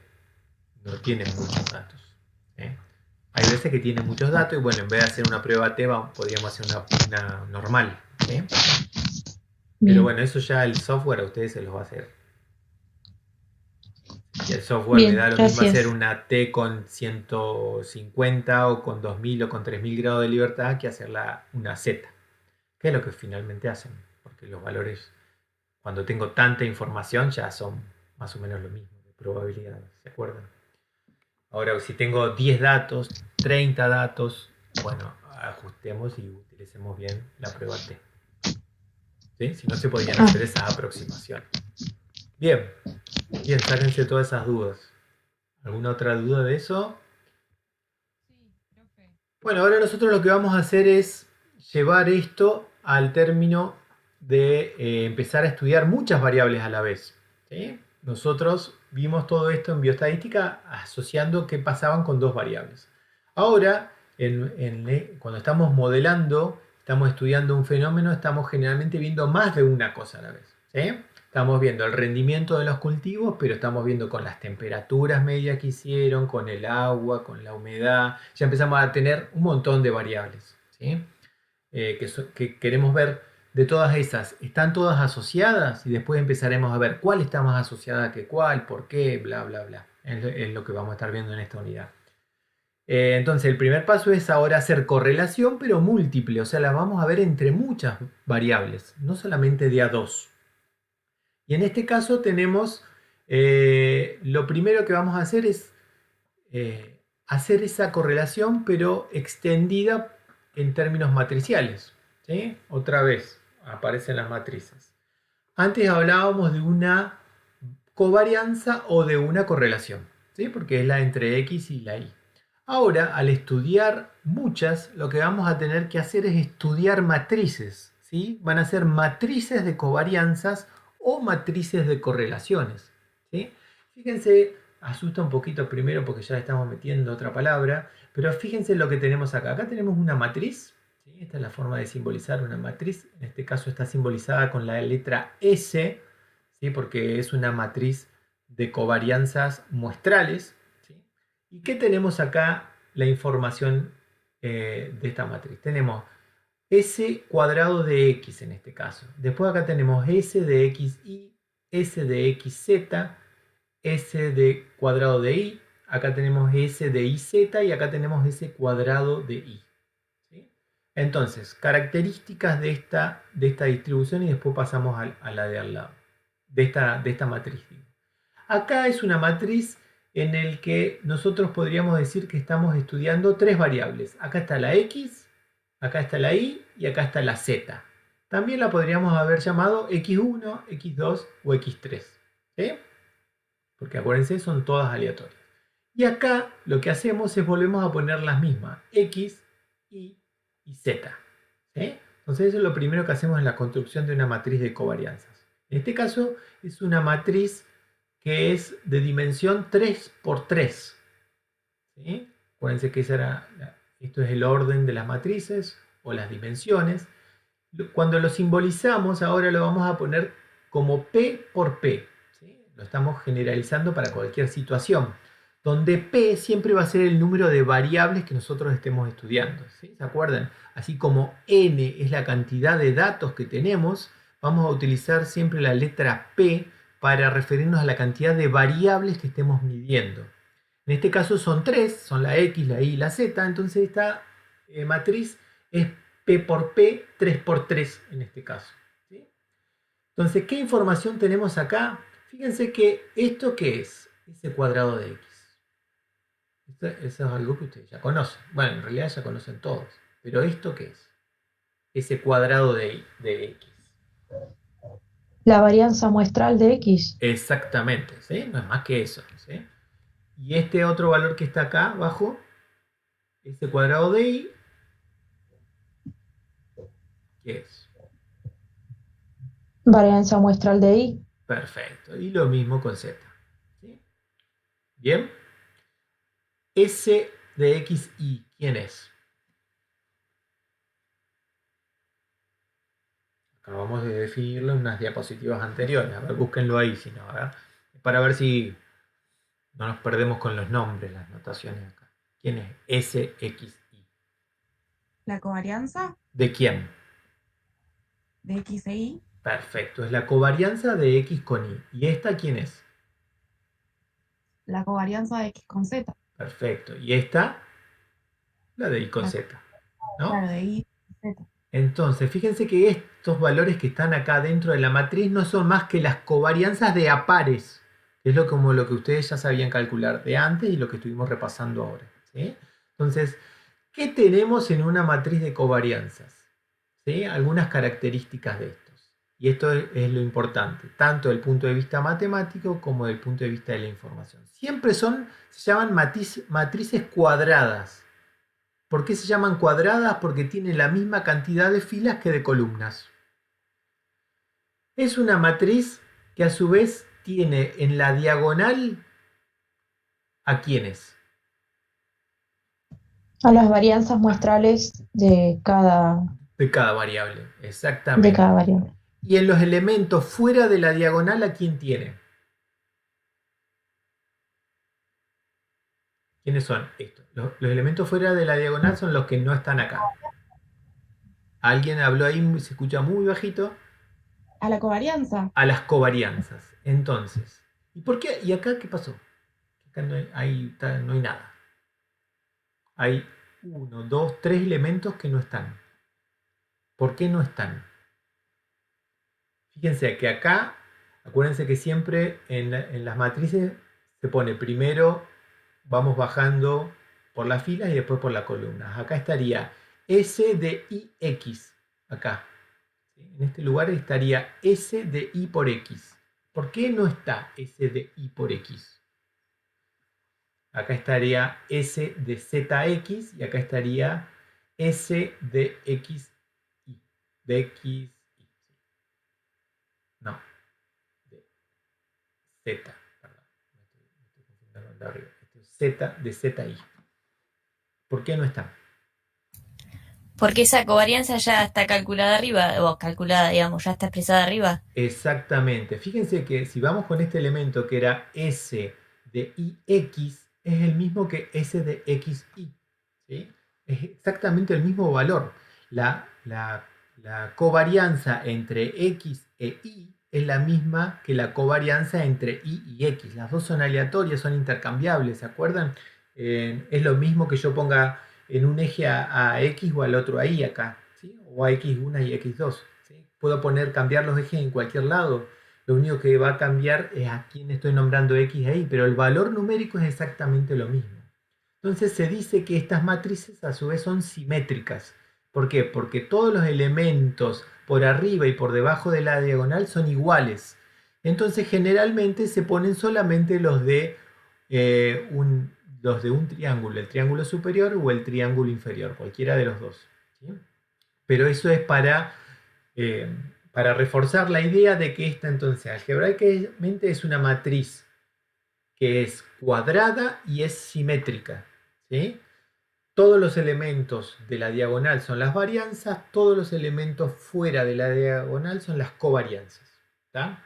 muchos datos, ¿eh? Hay veces que tiene muchos datos y bueno, en vez de hacer una prueba T, podríamos hacer una normal, ¿eh? Pero Bien. bueno, eso ya el software a ustedes se los va a hacer. Y el software me Bien, da lo mismo hacer gracias. una T con 150 o con 2000 o con 3000 grados de libertad que hacerla una Z, que es lo que finalmente hacen, porque los valores, cuando tengo tanta información, ya son más o menos lo mismo de probabilidades, ¿se acuerdan? Ahora, si tengo 10 datos, 30 datos, bueno, ajustemos y utilicemos bien la prueba T. ¿Sí? Si no, se podrían Ah, hacer esas aproximaciones. Bien, bien, sáquense todas esas dudas. ¿Alguna otra duda de eso? Bueno, ahora nosotros lo que vamos a hacer es llevar esto al término de empezar a estudiar muchas variables a la vez. ¿Sí? Nosotros vimos todo esto en bioestadística asociando qué pasaban con dos variables. Ahora, cuando estamos modelando, estamos estudiando un fenómeno, estamos generalmente viendo más de una cosa a la vez. ¿Sí? Estamos viendo el rendimiento de los cultivos, pero estamos viendo con las temperaturas medias que hicieron, con el agua, con la humedad. Ya empezamos a tener un montón de variables, ¿sí? Que queremos ver de todas esas. ¿Están todas asociadas? Y después empezaremos a ver cuál está más asociada que cuál, por qué, bla, bla, bla. Es lo que vamos a estar viendo en esta unidad. Entonces, el primer paso es ahora hacer correlación, pero múltiple. O sea, la vamos a ver entre muchas variables, no solamente de a dos. Y en este caso tenemos, lo primero que vamos a hacer es hacer esa correlación, pero extendida en términos matriciales. ¿Sí? Otra vez aparecen las matrices. Antes hablábamos de una covarianza o de una correlación, ¿sí? Porque es la entre X y la Y. Ahora, al estudiar muchas, lo que vamos a tener que hacer es estudiar matrices, ¿sí? Van a ser matrices de covarianzas o matrices de correlaciones, ¿sí? Fíjense, asusta un poquito primero porque ya estamos metiendo otra palabra, pero fíjense lo que tenemos acá. Acá tenemos una matriz, ¿sí? Esta es la forma de simbolizar una matriz. En este caso está simbolizada con la letra S, ¿sí? Porque es una matriz de covarianzas muestrales, ¿sí? ¿Y qué tenemos acá? La información de esta matriz. Tenemos S cuadrado de X en este caso. Después acá tenemos S de XY, S de XZ, S de cuadrado de Y. Acá tenemos S de IZ y acá tenemos S cuadrado de Y. ¿Sí? Entonces, características de esta distribución y después pasamos a la de al lado. De esta matriz. Acá es una matriz en el que nosotros podríamos decir que estamos estudiando tres variables. Acá está la X, acá está la Y y acá está la Z. También la podríamos haber llamado X1, X2 o X3. ¿Sí? Porque acuérdense, son todas aleatorias. Y acá lo que hacemos es volvemos a poner las mismas, X, Y y Z. ¿Sí? Entonces eso es lo primero que hacemos en la construcción de una matriz de covarianzas. En este caso es una matriz que es de dimensión 3 por 3. ¿Sí? Acuérdense que esto es el orden de las matrices o las dimensiones. Cuando lo simbolizamos, ahora lo vamos a poner como P por P. ¿Sí? Lo estamos generalizando para cualquier situación, donde P siempre va a ser el número de variables que nosotros estemos estudiando. ¿Sí? ¿Se acuerdan? Así como N es la cantidad de datos que tenemos, vamos a utilizar siempre la letra P para referirnos a la cantidad de variables que estemos midiendo. En este caso son tres, son la X, la Y y la Z, entonces esta matriz es P por P, 3 por 3 en este caso. ¿Sí? Entonces, ¿qué información tenemos acá? Fíjense que esto ¿qué es? Ese cuadrado de X. Eso es algo que ustedes ya conocen. Bueno, en realidad ya conocen todos. Pero ¿esto qué es? Ese cuadrado de X. La varianza muestral de X. Exactamente, ¿sí? No es más que eso, ¿sí? Y este otro valor que está acá abajo, ese cuadrado de Y, ¿qué es? Varianza muestral de Y. Perfecto. Y lo mismo con Z. ¿Sí? Bien. S de XY, ¿quién es? Acabamos de definirlo en unas diapositivas anteriores. A ver, búsquenlo ahí, si no, ¿verdad? Para ver si no nos perdemos con los nombres, las notaciones acá. ¿Quién es SXY? La covarianza ¿De quién? de X e Y, Perfecto, es la covarianza de X con Y. ¿Y esta quién es? la covarianza de X con Z. Perfecto. Y esta, la de Y con La- Z, ¿no? Claro, de Y con Z. Entonces, fíjense que estos valores que están acá dentro de la matriz no son más que las covarianzas de a pares. Es como lo que ustedes ya sabían calcular de antes y lo que estuvimos repasando ahora, ¿sí? Entonces, ¿qué tenemos en una matriz de covarianzas? ¿Sí? Algunas características de estos. Y esto es lo importante, tanto desde el punto de vista matemático como desde el punto de vista de la información. Siempre se llaman matrices cuadradas. ¿Por qué se llaman cuadradas? Porque tienen la misma cantidad de filas que de columnas. Es una matriz que a su vez tiene en la diagonal ¿a quiénes? A las varianzas muestrales De cada variable, de exactamente. cada variable. Y en los elementos fuera de la diagonal, ¿a quién tiene? ¿Quiénes son estos? Los elementos fuera de la diagonal son los que no están acá. Alguien habló ahí, se escucha muy bajito. A la covarianza. A las covarianzas. Entonces, ¿y por qué? ¿Y acá qué pasó? Acá no hay nada. Hay 1, 2, 3 elementos que no están. ¿Por qué no están? Fíjense que acá, acuérdense que siempre en las matrices se pone primero, vamos bajando por las filas y después por las columnas. Acá estaría S de IX. Acá. En este lugar estaría S de I por X. ¿Por qué no está S de I por X? Acá estaría S de ZX y acá estaría S de XI. De XI. No. De Z. Perdón. Me estoy confundiendo de arriba. Esto es Z de ZI. ¿Por qué no está? Porque esa covarianza ya está calculada arriba, o calculada, digamos, ya está expresada arriba. Exactamente. Fíjense que si vamos con este elemento que era S de IX, es el mismo que S de XI. ¿Sí? Es exactamente el mismo valor. La covarianza entre X e Y es la misma que la covarianza entre Y y X. Las dos son aleatorias, son intercambiables, ¿se acuerdan? Es lo mismo que yo ponga en un eje a X o al otro a Y acá, ¿sí? O a X1 y X2. ¿Sí? Puedo cambiar los ejes en cualquier lado. Lo único que va a cambiar es a quién estoy nombrando X e Y, pero el valor numérico es exactamente lo mismo. Entonces se dice que estas matrices a su vez son simétricas. ¿Por qué? Porque todos los elementos por arriba y por debajo de la diagonal son iguales. Entonces generalmente se ponen solamente los de un triángulo, el triángulo superior o el triángulo inferior, cualquiera de los dos. ¿Sí? Pero eso es para reforzar la idea de que esta entonces algebraicamente es una matriz que es cuadrada y es simétrica. ¿Sí? Todos los elementos de la diagonal son las varianzas, todos los elementos fuera de la diagonal son las covarianzas. ¿Tá?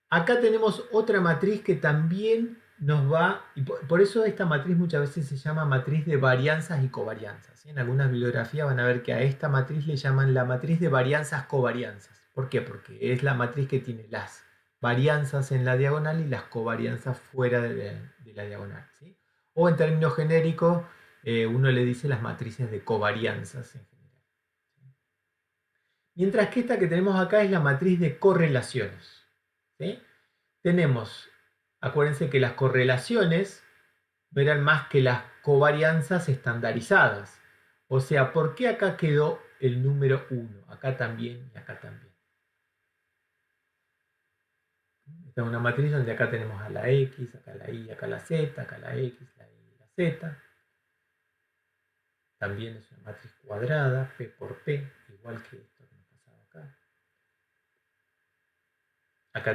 Acá tenemos otra matriz que también nos va, y por eso esta matriz muchas veces se llama matriz de varianzas y covarianzas. ¿Sí? En algunas bibliografías van a ver que a esta matriz le llaman la matriz de varianzas-covarianzas. ¿Por qué? Porque es la matriz que tiene las varianzas en la diagonal y las covarianzas fuera de la diagonal. ¿Sí? O en términos genéricos, uno le dice las matrices de covarianzas en general. Mientras que esta que tenemos acá es la matriz de correlaciones. ¿Sí? Tenemos, acuérdense que las correlaciones no eran más que las covarianzas estandarizadas. O sea, ¿por qué acá quedó el número 1? Acá también y acá también. Esta es una matriz donde acá tenemos a la X, acá la Y, acá la Z, acá la X, la Y y la Z. También es una matriz cuadrada, P por P, igual que esto que nos pasaba acá. Acá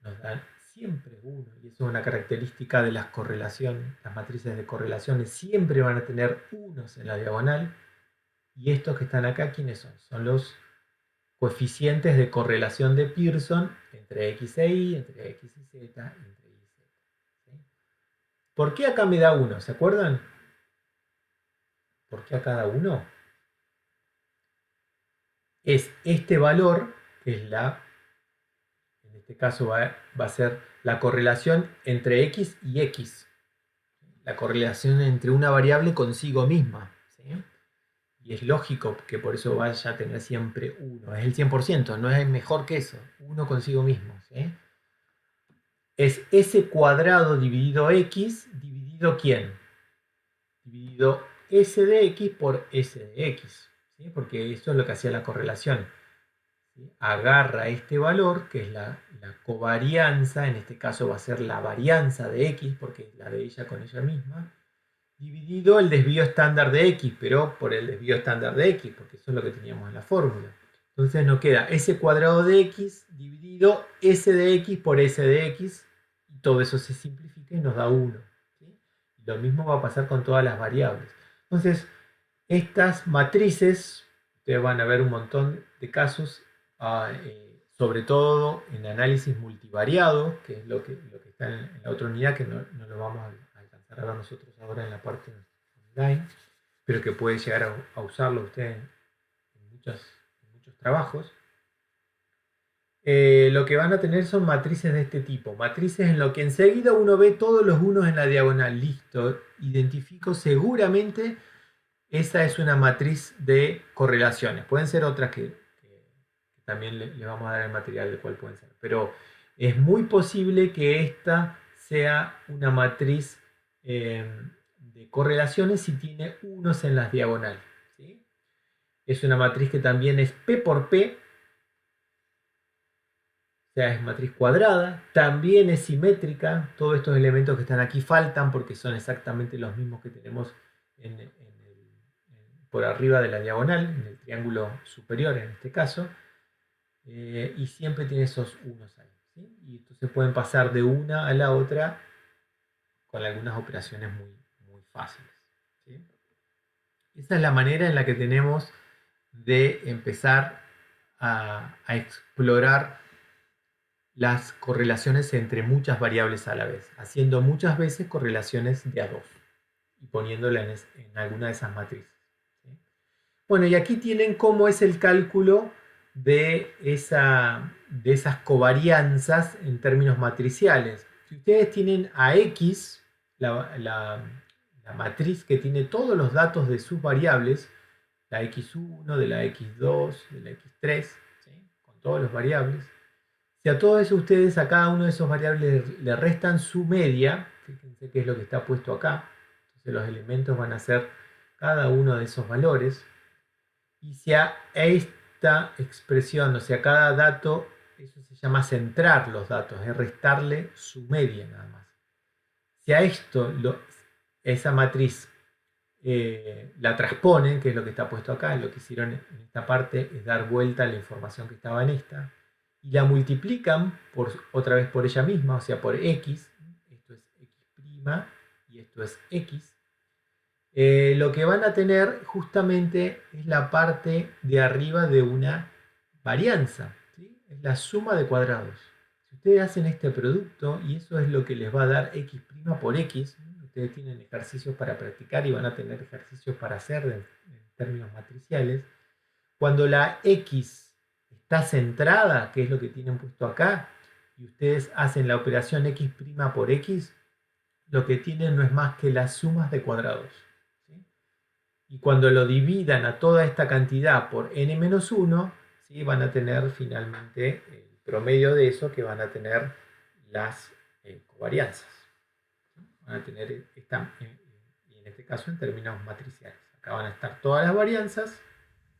nos dan siempre 1, y eso es una característica de las correlaciones. Las matrices de correlaciones siempre van a tener unos en la diagonal. Y estos que están acá, ¿quiénes son? Son los coeficientes de correlación de Pearson entre X e Y, entre X y Z, entre Y y Z. ¿Sí? ¿Por qué acá me da 1? ¿Se acuerdan? ¿Por qué acá da 1? Es este valor, que es en este caso va a ser la correlación entre x y x. La correlación entre una variable consigo misma. ¿Sí? Y es lógico que por eso vaya a tener siempre 1. Es el 100%, no es mejor que eso. 1 consigo mismo. ¿Sí? Es s cuadrado dividido x, dividido ¿quién? Dividido s de x por s de x. ¿Sí? Porque eso es lo que hacía la correlación. ¿Sí? Agarra este valor, que es la covarianza, en este caso va a ser la varianza de x, porque es la de ella con ella misma, dividido el desvío estándar de x, pero por el desvío estándar de x, porque eso es lo que teníamos en la fórmula. Entonces nos queda s cuadrado de x dividido s de x por s de x, y todo eso se simplifica y nos da 1. ¿Sí? Lo mismo va a pasar con todas las variables. Entonces, estas matrices, ustedes van a ver un montón de casos, sobre todo en análisis multivariado, que es lo que está en la otra unidad, que no lo vamos a alcanzar a ver nosotros ahora en la parte online, pero que puede llegar a usarlo usted en muchos trabajos. Lo que van a tener son matrices de este tipo, matrices en lo que enseguida uno ve todos los unos en la diagonal. Listo, identifico seguramente esa es una matriz de correlaciones. Pueden ser otras que también le vamos a dar el material de cuál pueden ser, pero es muy posible que esta sea una matriz de correlaciones si tiene unos en las diagonales. ¿Sí? Es una matriz que también es P por P, o sea, es matriz cuadrada, también es simétrica. Todos estos elementos que están aquí faltan porque son exactamente los mismos que tenemos por arriba de la diagonal, en el triángulo superior en este caso, y siempre tiene esos unos ahí. ¿Sí? Y entonces pueden pasar de una a la otra con algunas operaciones muy fáciles. ¿Sí? Esa es la manera en la que tenemos de empezar a explorar las correlaciones entre muchas variables a la vez, haciendo muchas veces correlaciones de a dos y poniéndolas en alguna de esas matrices. ¿Sí? Bueno, y aquí tienen cómo es el cálculo de esas covarianzas en términos matriciales. Si ustedes tienen a X, la matriz que tiene todos los datos de sus variables, la X1, de la X2, de la X3, ¿sí? Con todas las variables. Si a todo eso ustedes, a cada uno de esos variables le restan su media, fíjense qué es lo que está puesto acá, entonces los elementos van a ser cada uno de esos valores, y si a esta expresión, o sea, cada dato, eso se llama centrar los datos, es restarle su media nada más. Si a esto, esa matriz, la transponen, que es lo que está puesto acá, lo que hicieron en esta parte es dar vuelta a la información que estaba en esta, y la multiplican otra vez por ella misma, o sea, por x, esto es x' y esto es x, lo que van a tener justamente es la parte de arriba de una varianza, ¿sí? Es la suma de cuadrados. Si ustedes hacen este producto, y eso es lo que les va a dar x' por x, ustedes tienen ejercicios para practicar y van a tener ejercicios para hacer en términos matriciales, cuando la x está centrada, que es lo que tienen puesto acá, y ustedes hacen la operación x' por x, lo que tienen no es más que las sumas de cuadrados. ¿Sí? Y cuando lo dividan a toda esta cantidad por n-1, ¿sí? Van a tener finalmente el promedio de eso, que van a tener las covarianzas. ¿Sí? Van a tener esta, y en este caso en términos matriciales. Acá van a estar todas las varianzas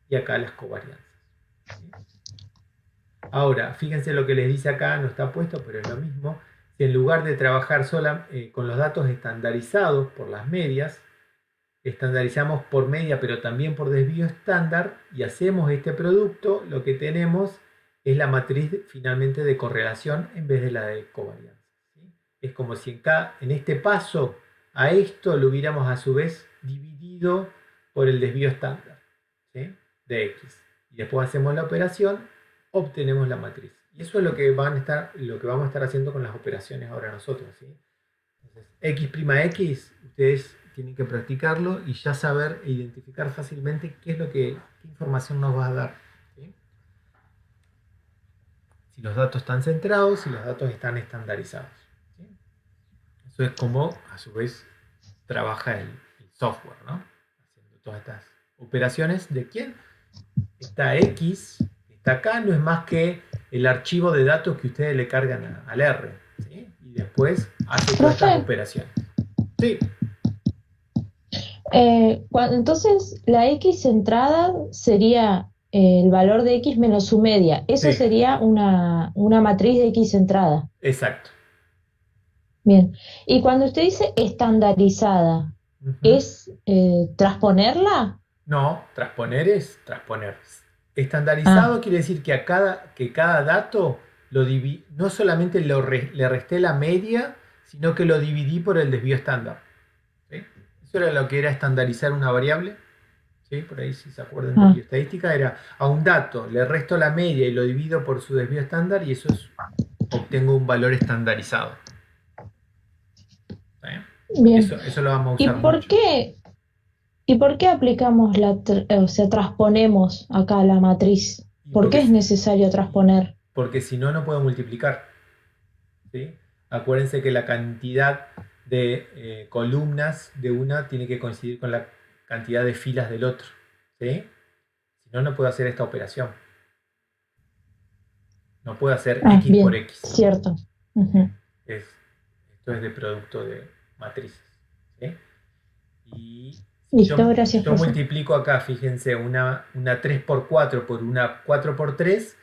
y acá las covarianzas. ¿Sí? Ahora, fíjense lo que les dice acá, no está puesto, pero es lo mismo. Si en lugar de trabajar con los datos estandarizados por las medias, estandarizamos por media, pero también por desvío estándar, y hacemos este producto, lo que tenemos es la matriz finalmente de correlación en vez de la de covarianza. ¿Sí? Es como si en este paso a esto lo hubiéramos a su vez dividido por el desvío estándar, ¿sí? De x. Y después hacemos la operación, obtenemos la matriz. Y eso es lo que vamos a estar haciendo con las operaciones ahora nosotros. ¿Sí? Entonces, x', ustedes tienen que practicarlo y ya saber e identificar fácilmente qué información nos va a dar. ¿Sí? si los datos están centrados, si los datos están estandarizados. ¿Sí? Eso es como, a su vez, trabaja el software, ¿no? Haciendo todas estas operaciones. ¿De quién? Esta X, esta acá, no es más que el archivo de datos que ustedes le cargan al R. ¿Sí? Y después hace todas estas Profe, operaciones. Sí, entonces la X centrada sería el valor de X menos su media. Eso sí, sería una matriz de X centrada. exacto. Bien. Y cuando usted dice estandarizada, Ujú. ¿es transponerla? No, transponer es transponer. Estandarizado quiere decir que cada dato no solamente le resté la media, sino que lo dividí por el desvío estándar. ¿Sí? Eso era lo que era estandarizar una variable. ¿Sí? Por ahí, si se acuerdan de bioestadística, era a un dato le resto la media y lo divido por su desvío estándar y obtengo un valor estandarizado. ¿Sí? Bien. Eso lo vamos a ¿Y usar por mucho. qué aplicamos o sea, transponemos acá la matriz? Y ¿Por qué es necesario transponer? porque si no, no puedo multiplicar. ¿Sí? Acuérdense que la cantidad de columnas de una tiene que coincidir con la cantidad de filas del otro. ¿Sí? Si no, no puedo hacer esta operación. No puedo hacer X Bien, por X. cierto. Ujú. Esto es de producto de matrices. ¿Sí? Y Listo, gracias, yo profe. multiplico acá, fíjense, una 3x4 por una 4x3,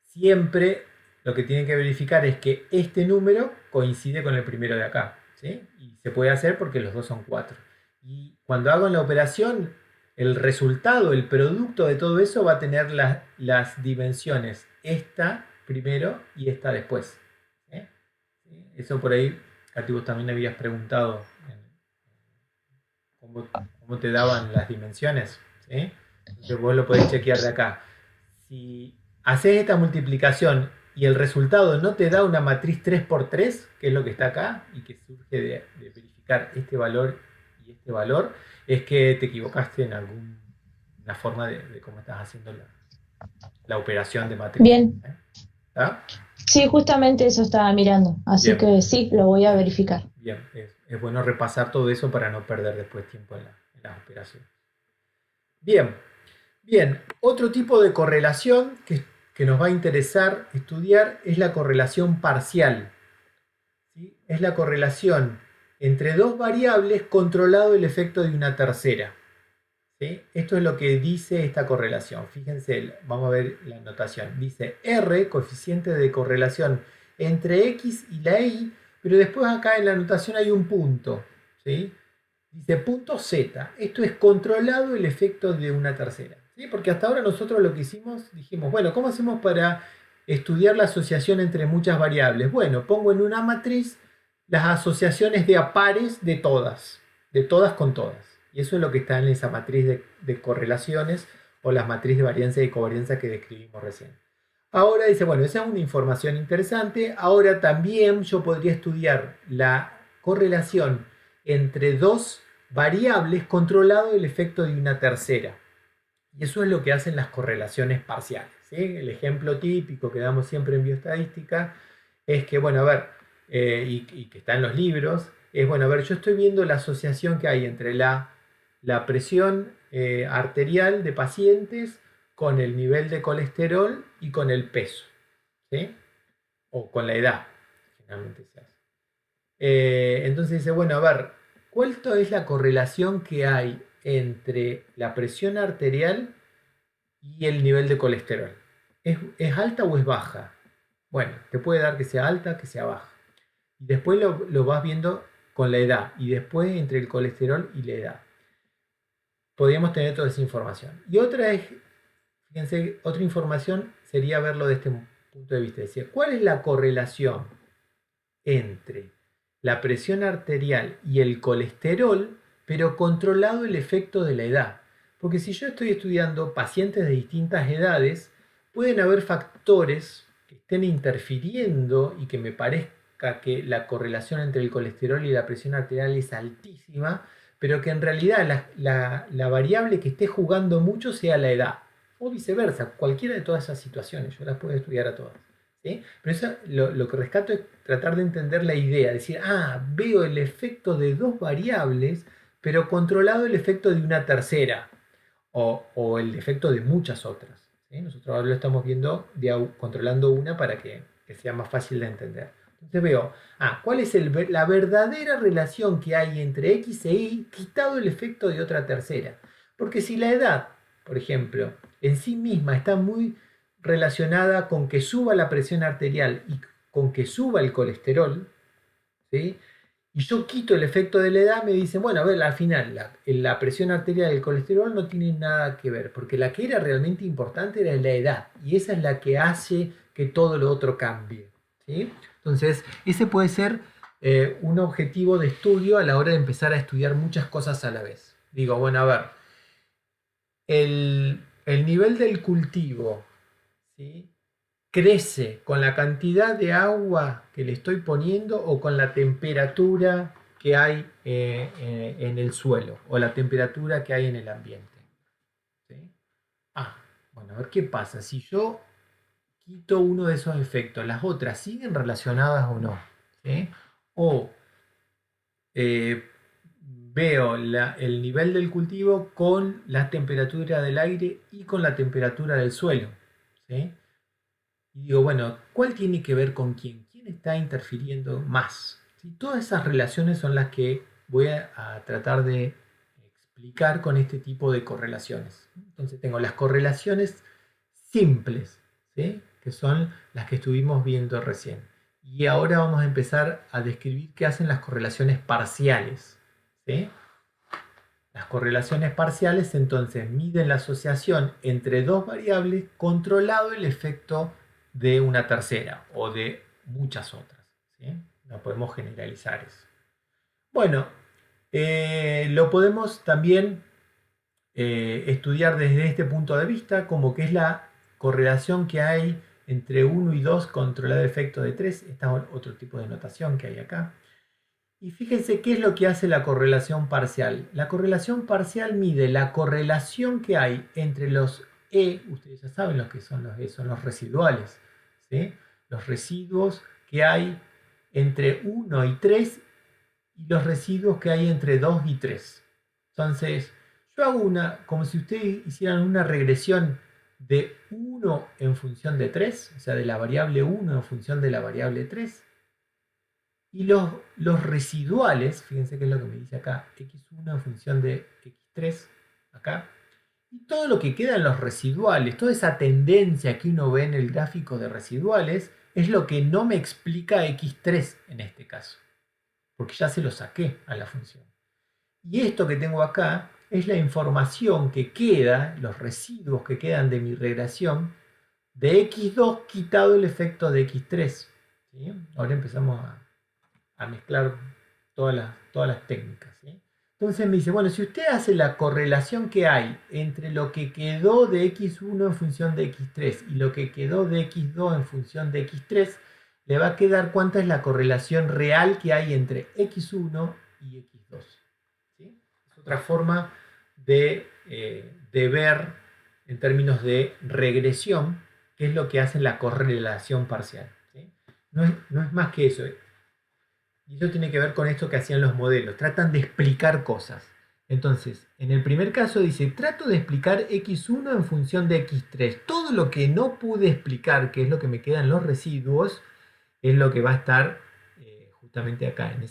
siempre lo que tienen que verificar es que este número coincide con el primero de acá. ¿Sí? Y se puede hacer porque los dos son 4. Y cuando hago la operación, el resultado, el producto de todo eso va a tener las dimensiones, esta primero y esta después. ¿Sí? ¿Sí? Eso por ahí, Katy, vos también habías preguntado cómo te daban las dimensiones. ¿Sí? Entonces vos lo podés chequear de acá. Si haces esta multiplicación y el resultado no te da una matriz 3x3, que es lo que está acá, y que surge de verificar este valor y este valor, es que te equivocaste en alguna forma de cómo estás haciendo la operación de matriz. Bien. ¿Está? Sí, justamente eso estaba mirando, así Bien. que sí, lo voy a verificar. Bien, es bueno repasar todo eso para no perder después tiempo en las operaciones. Bien, bien, otro tipo de correlación que nos va a interesar estudiar es la correlación parcial. ¿Sí? Es la correlación entre dos variables controlado el efecto de una tercera. ¿Sí? Esto es lo que dice esta correlación. Fíjense, vamos a ver la notación. Dice R, coeficiente de correlación entre X y la Y, pero después acá en la notación hay un punto. ¿Sí? Dice punto Z. Esto es controlado el efecto de una tercera. ¿Sí? Porque hasta ahora nosotros lo que hicimos, dijimos, bueno, ¿cómo hacemos para estudiar la asociación entre muchas variables? Bueno, pongo en una matriz las asociaciones de a pares de todas con todas. Y eso es lo que está en esa matriz de correlaciones o las matrices de varianza y covarianza que describimos recién. Ahora dice, bueno, esa es una información interesante. Ahora también yo podría estudiar la correlación entre dos variables controlado el efecto de una tercera. Y eso es lo que hacen las correlaciones parciales. ¿Sí? El ejemplo típico que damos siempre en bioestadística es que, bueno, a ver, y que está en los libros, es, bueno, a ver, yo estoy viendo la asociación que hay entre la presión arterial de pacientes con el nivel de colesterol y con el peso. ¿Sí? O con la edad, generalmente se hace. Entonces dice, bueno, a ver, ¿cuál es la correlación que hay entre la presión arterial y el nivel de colesterol? ¿Es alta o es baja? Bueno, te puede dar que sea alta, que sea baja. Y después lo vas viendo con la edad y después entre el colesterol y la edad. Podríamos tener toda esa información. Y otra es, fíjense, otra información sería verlo desde este punto de vista. Es decir, ¿cuál es la correlación entre la presión arterial y el colesterol, pero controlado el efecto de la edad? Porque si yo estoy estudiando pacientes de distintas edades, pueden haber factores que estén interfiriendo y que me parezca que la correlación entre el colesterol y la presión arterial es altísima, pero que en realidad la variable que esté jugando mucho sea la edad. O viceversa, cualquiera de todas esas situaciones, yo las puedo estudiar a todas. ¿sí? Pero eso, lo que rescato es tratar de entender la idea, decir, veo el efecto de dos variables, pero controlado el efecto de una tercera, o el efecto de muchas otras, ¿sí? Nosotros ahora lo estamos viendo controlando una para que sea más fácil de entender. Entonces veo, ¿cuál es la verdadera relación que hay entre X e Y quitado el efecto de otra tercera? Porque si la edad, por ejemplo, en sí misma está muy relacionada con que suba la presión arterial y con que suba el colesterol, ¿sí? Y yo quito el efecto de la edad, me dicen, bueno, a ver, al final la presión arterial y el colesterol no tienen nada que ver, porque la que era realmente importante era la edad, y esa es la que hace que todo lo otro cambie, ¿sí? Entonces, ese puede ser un objetivo de estudio a la hora de empezar a estudiar muchas cosas a la vez. Digo, bueno, a ver, el nivel del cultivo, ¿sí?, crece con la cantidad de agua que le estoy poniendo o con la temperatura que hay en el suelo o la temperatura que hay en el ambiente, ¿sí? Bueno, a ver qué pasa. Si yo quito uno de esos efectos, ¿las otras siguen relacionadas o no? ¿Sí? O veo el nivel del cultivo con la temperatura del aire y con la temperatura del suelo, ¿sí? Y digo, bueno, ¿cuál tiene que ver con quién? ¿Quién está interfiriendo más? ¿Sí? Todas esas relaciones son las que voy a tratar de explicar con este tipo de correlaciones. Entonces tengo las correlaciones simples, ¿sí?, que son las que estuvimos viendo recién. Y ahora vamos a empezar a describir qué hacen las correlaciones parciales, ¿sí? Las correlaciones parciales entonces miden la asociación entre dos variables controlado el efecto de una tercera o de muchas otras, ¿sí? No podemos generalizar eso. Bueno, lo podemos también estudiar desde este punto de vista, como que es la correlación que hay entre 1 y 2 controlado el efecto de 3. Este es otro tipo de notación que hay acá. Y fíjense qué es lo que hace la correlación parcial. La correlación parcial mide la correlación que hay entre los E, ustedes ya saben lo que son los E, son los residuales, ¿sí? Los residuos que hay entre 1 y 3 y los residuos que hay entre 2 y 3. Entonces, yo hago como si ustedes hicieran una regresión de 1 en función de 3, o sea, de la variable 1 en función de la variable 3. Y los residuales, fíjense qué es lo que me dice acá, x1 en función de x3, acá. Y todo lo que queda en los residuales, toda esa tendencia que uno ve en el gráfico de residuales, es lo que no me explica x3 en este caso, porque ya se lo saqué a la función. Y esto que tengo acá es la información que queda, los residuos que quedan de mi regresión, de x2 quitado el efecto de x3. ¿Sí? Ahora empezamos a mezclar todas las técnicas, ¿sí? Entonces me dice, bueno, si usted hace la correlación que hay entre lo que quedó de x1 en función de x3 y lo que quedó de x2 en función de x3, le va a quedar cuánta es la correlación real que hay entre x1 y x2. ¿Sí? Es otra forma de ver en términos de regresión qué es lo que hace la correlación parcial. ¿Sí? No es más que eso. Y eso tiene que ver con esto que hacían los modelos. Tratan de explicar cosas. Entonces, en el primer caso dice, trato de explicar x1 en función de x3. Todo lo que no pude explicar, que es lo que me queda en los residuos, es lo que va a estar justamente acá, en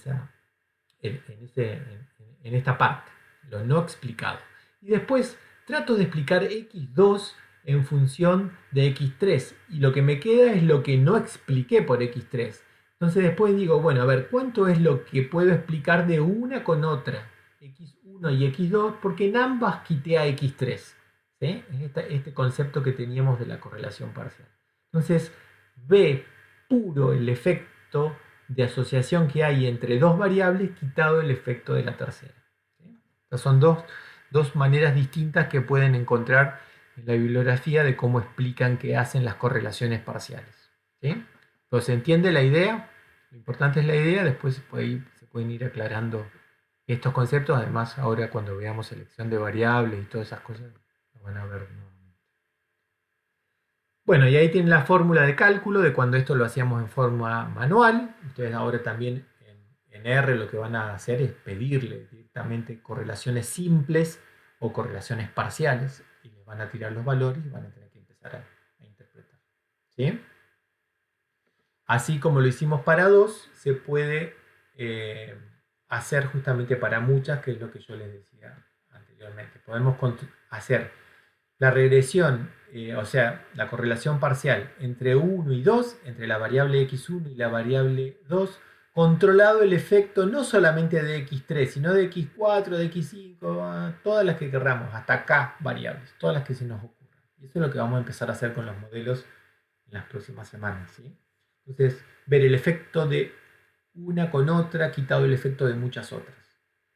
esta parte, lo no explicado. Y después trato de explicar x2 en función de x3. Y lo que me queda es lo que no expliqué por x3. Entonces después digo, bueno, a ver, ¿cuánto es lo que puedo explicar de una con otra? X1 y x2, porque en ambas quité a x3. ¿Sí? Es este concepto que teníamos de la correlación parcial. Entonces, ve puro el efecto de asociación que hay entre dos variables quitado el efecto de la tercera. ¿Sí? Estas son dos maneras distintas que pueden encontrar en la bibliografía de cómo explican que hacen las correlaciones parciales. ¿Sí? Pero se entiende la idea, lo importante es la idea, después se pueden ir aclarando estos conceptos. Además, ahora cuando veamos selección de variables y todas esas cosas, lo van a ver nuevamente. Bueno, y ahí tienen la fórmula de cálculo de cuando esto lo hacíamos en forma manual. Ustedes ahora también en R lo que van a hacer es pedirle directamente correlaciones simples o correlaciones parciales y les van a tirar los valores y van a tener que empezar a interpretar. ¿Sí? Así como lo hicimos para 2, se puede hacer justamente para muchas, que es lo que yo les decía anteriormente. Podemos hacer la regresión, o sea, la correlación parcial entre 1 y 2, entre la variable x1 y la variable 2, controlado el efecto no solamente de x3, sino de x4, de x5, todas las que querramos, hasta k variables, todas las que se nos ocurran. Y eso es lo que vamos a empezar a hacer con los modelos en las próximas semanas, ¿sí? Entonces, ver el efecto de una con otra, quitado el efecto de muchas otras,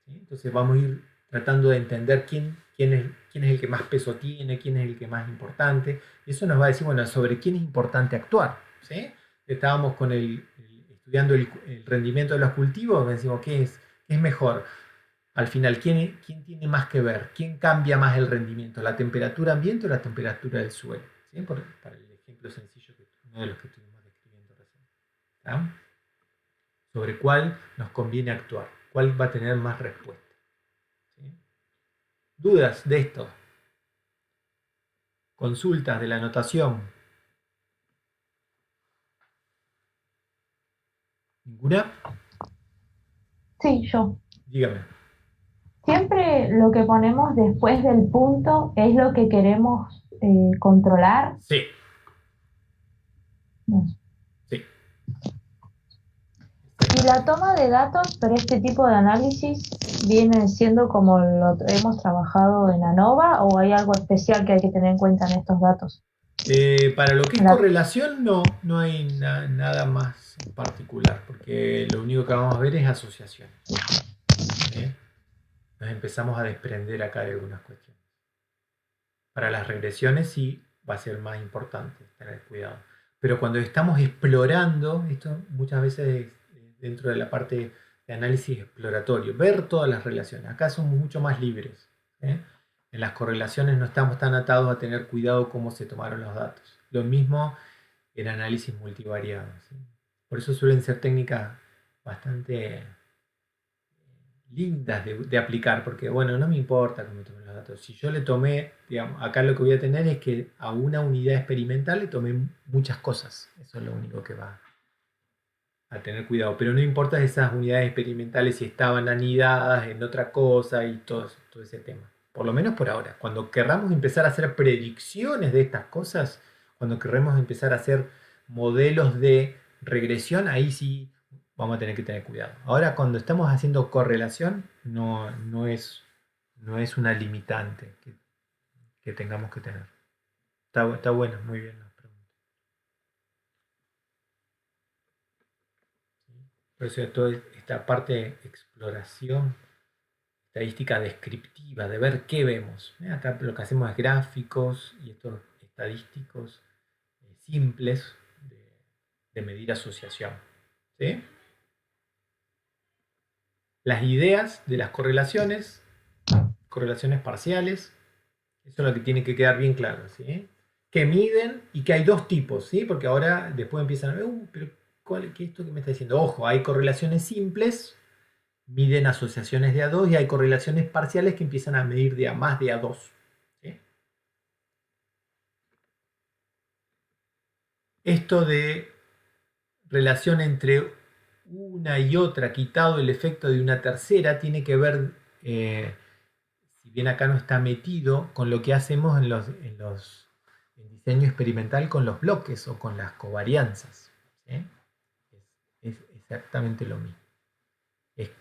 ¿sí? Entonces vamos a ir tratando de entender quién es el que más peso tiene, quién es el que más importante. Y eso nos va a decir, bueno, sobre quién es importante actuar, ¿sí? Estábamos con estudiando el rendimiento de los cultivos, decimos, ¿qué es mejor? Al final, ¿quién tiene más que ver? ¿Quién cambia más el rendimiento? ¿La temperatura ambiente o la temperatura del suelo? ¿Sí? Para el ejemplo sencillo, uno de los que estuvimos describiendo recién. ¿Tá? Sobre cuál nos conviene actuar, cuál va a tener más respuesta. ¿Sí? ¿Dudas de esto? ¿Consultas de la anotación? ¿Ninguna? Sí, yo. Dígame. Siempre lo que ponemos después del punto es lo que queremos controlar. Sí. No. Sí. Y la toma de datos para este tipo de análisis viene siendo como lo hemos trabajado en ANOVA, o hay algo especial que hay que tener en cuenta en estos datos. Para lo que es La- correlación, no hay nada más particular, porque lo único que vamos a ver es asociaciones. ¿Sí? Nos empezamos a desprender acá de algunas cuestiones. Para las regresiones sí va a ser más importante tener cuidado. Pero cuando estamos explorando, esto muchas veces dentro de la parte de análisis exploratorio, ver todas las relaciones. Acá somos mucho más libres. ¿Eh? En las correlaciones no estamos tan atados a tener cuidado cómo se tomaron los datos. Lo mismo en análisis multivariado. ¿Sí? Por eso suelen ser técnicas bastante lindas de aplicar, porque bueno, no me importa cómo tomé los datos. Si yo le tomé, digamos, acá lo que voy a tener es que a una unidad experimental le tomé muchas cosas. Eso es lo único que va a tener cuidado. Pero no importa esas unidades experimentales si estaban anidadas en otra cosa y todo ese tema. Por lo menos por ahora. Cuando querramos empezar a hacer predicciones de estas cosas, cuando querremos empezar a hacer modelos de regresión, ahí sí vamos a tener que tener cuidado. Ahora, cuando estamos haciendo correlación, no es una limitante que tengamos que tener. Está bueno, muy bien las preguntas. Por eso toda esta parte de exploración, estadística descriptiva, de ver qué vemos. Acá lo que hacemos es gráficos y estos estadísticos simples de medir asociación. ¿Sí? Las ideas de las correlaciones parciales, eso es lo que tiene que quedar bien claro, ¿sí? Que miden y que hay dos tipos, ¿sí? Porque ahora después empiezan a ver, pero ¿qué es esto que me está diciendo? Ojo, hay correlaciones simples, miden asociaciones de A2 y hay correlaciones parciales que empiezan a medir de a más de A2. ¿Sí? Esto de relación entre una y otra, quitado el efecto de una tercera, tiene que ver, si bien acá no está metido, con lo que hacemos en diseño experimental con los bloques o con las covarianzas. ¿Sí? Es exactamente lo mismo. Es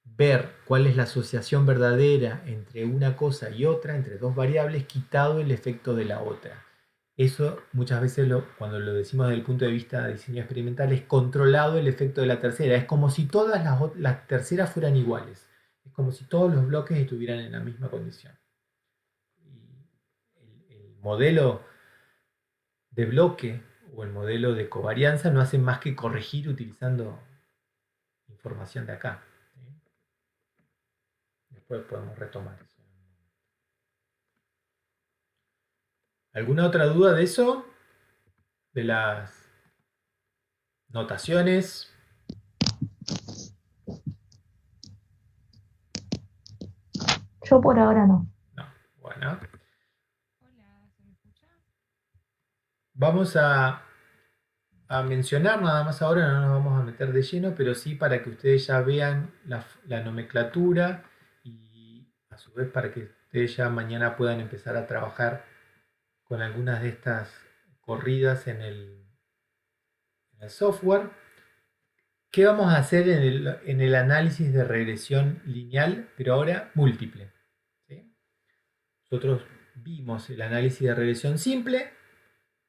ver cuál es la asociación verdadera entre una cosa y otra, entre dos variables, quitado el efecto de la otra. Eso muchas veces cuando lo decimos desde el punto de vista de diseño experimental es controlado el efecto de la tercera. Es como si todas las terceras fueran iguales. Es como si todos los bloques estuvieran en la misma condición. Y el modelo de bloque o el modelo de covarianza no hace más que corregir utilizando información de acá. ¿Sí? Después podemos retomar eso. ¿Alguna otra duda de eso? ¿De las notaciones? Yo por ahora no. No. Bueno, Hola, ¿se me escucha? vamos a mencionar nada más ahora, no nos vamos a meter de lleno, pero sí para que ustedes ya vean la nomenclatura y a su vez para que ustedes ya mañana puedan empezar a trabajar con algunas de estas corridas en el software. ¿Qué vamos a hacer en el análisis de regresión lineal, pero ahora múltiple? ¿Sí? Nosotros vimos el análisis de regresión simple,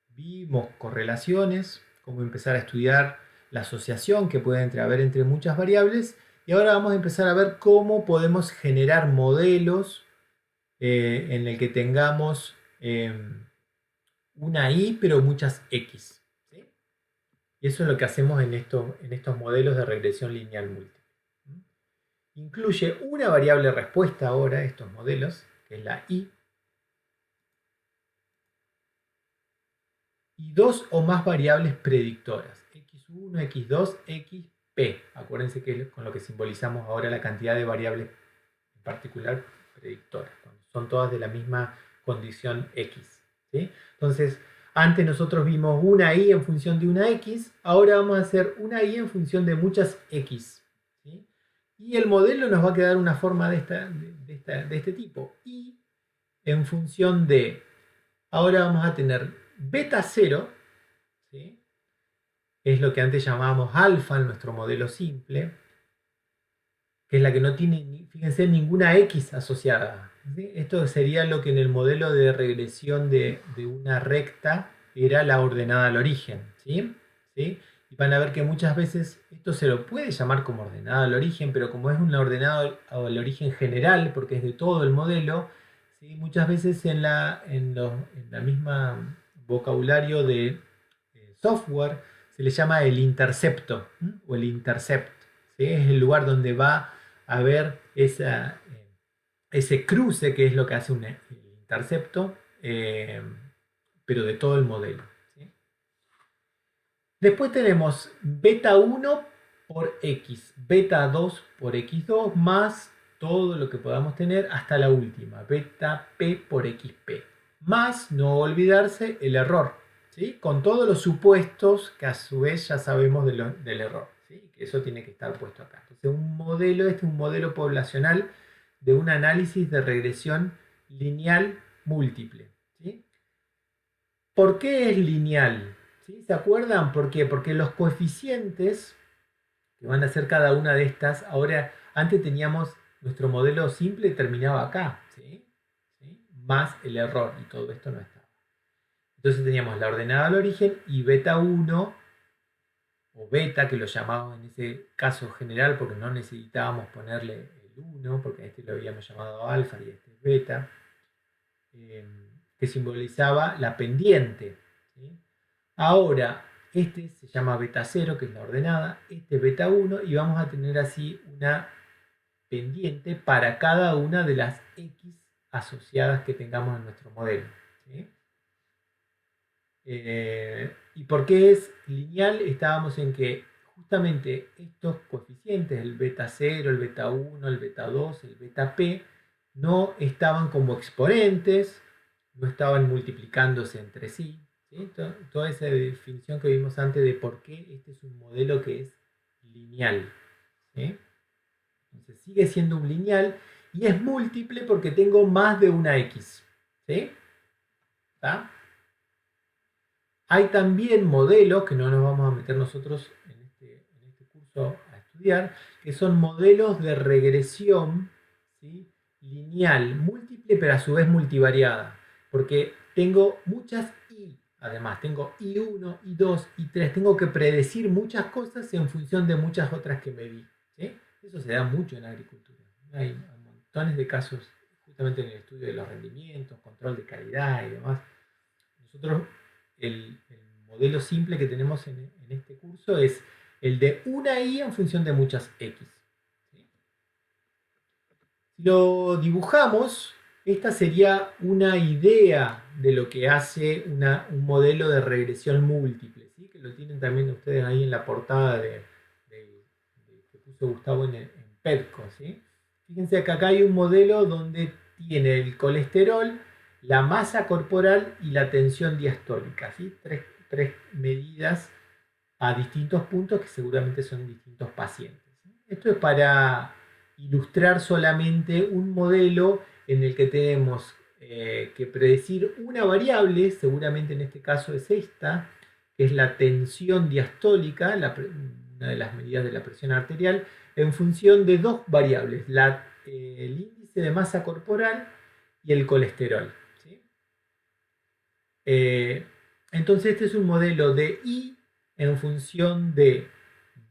vimos correlaciones, cómo empezar a estudiar la asociación que puede haber entre muchas variables, y ahora vamos a empezar a ver cómo podemos generar modelos en el que tengamos una y pero muchas x. ¿Sí? Y eso es lo que hacemos en estos modelos de regresión lineal múltiple. Incluye una variable respuesta ahora, estos modelos, que es la y dos o más variables predictoras, x1, x2, xp. Acuérdense que es con lo que simbolizamos ahora la cantidad de variables en particular predictoras, son todas de la misma condición x. ¿Sí? Entonces, antes nosotros vimos una y en función de una x, ahora vamos a hacer una y en función de muchas x. ¿Sí? Y el modelo nos va a quedar una forma de este tipo. Y en función de, ahora vamos a tener beta 0, ¿sí? Es lo que antes llamábamos alfa en nuestro modelo simple, que es la que no tiene, fíjense, ninguna x asociada. ¿Sí? Esto sería lo que en el modelo de regresión de una recta era la ordenada al origen. ¿Sí? ¿Sí? Y van a ver que muchas veces esto se lo puede llamar como ordenada al origen, pero como es una ordenada al origen general, porque es de todo el modelo, ¿sí? Muchas veces en la misma vocabulario de software se le llama el intercepto, ¿sí? O el intercept. ¿Sí? Es el lugar donde va a haber ese cruce, que es lo que hace el intercepto, pero de todo el modelo. ¿Sí? Después tenemos beta 1 por x, beta 2 por x2, más todo lo que podamos tener hasta la última, beta p por xp. Más, no olvidarse, el error, ¿sí? Con todos los supuestos que a su vez ya sabemos del error, ¿sí? Que eso tiene que estar puesto acá. Entonces, este es un modelo poblacional de un análisis de regresión lineal múltiple. ¿Sí? ¿Por qué es lineal? ¿Sí? ¿Se acuerdan? ¿Por qué? Porque los coeficientes que van a ser cada una de estas, ahora, antes teníamos nuestro modelo simple terminaba acá, ¿sí? ¿Sí? Más el error, y todo esto no estaba. Entonces teníamos la ordenada al origen y beta 1, o beta, que lo llamábamos en ese caso general, porque no necesitábamos ponerle el 1, porque a este lo habíamos llamado alfa y este es beta, que simbolizaba la pendiente. ¿Sí? Ahora, este se llama beta 0, que es la ordenada, este es beta 1, y vamos a tener así una pendiente para cada una de las x asociadas que tengamos en nuestro modelo. ¿Sí? ¿Y por qué es lineal? Estábamos en que justamente estos coeficientes, el beta 0, el beta 1, el beta 2, el beta p, no estaban como exponentes, no estaban multiplicándose entre sí. ¿Sí? Toda esa definición que vimos antes de por qué este es un modelo que es lineal. ¿Sí? Entonces sigue siendo un lineal y es múltiple porque tengo más de una x. ¿Sí? ¿Está? Hay también modelos, que no nos vamos a meter nosotros en este curso a estudiar, que son modelos de regresión, ¿sí? Lineal, múltiple, pero a su vez multivariada. Porque tengo muchas y, además, tengo i1, i2, i3. Tengo que predecir muchas cosas en función de muchas otras que me di. ¿Sí? Eso se da mucho en agricultura. Hay montones de casos, justamente en el estudio de los rendimientos, control de calidad y demás. Nosotros el modelo simple que tenemos en este curso es el de una y en función de muchas x. ¿Sí? Si lo dibujamos, Esta sería una idea de lo que hace un modelo de regresión múltiple, ¿sí? Que lo tienen también ustedes ahí en la portada que puso Gustavo en PEDCO, ¿sí? Fíjense que acá hay un modelo donde tiene el colesterol, la masa corporal y la tensión diastólica, ¿sí? Tres medidas a distintos puntos que seguramente son distintos pacientes, ¿sí? Esto es para ilustrar solamente un modelo en el que tenemos que predecir una variable, seguramente en este caso es esta, que es la tensión diastólica, una de las medidas de la presión arterial, en función de dos variables, el índice de masa corporal y el colesterol, ¿sí? Entonces este es un modelo de I en función de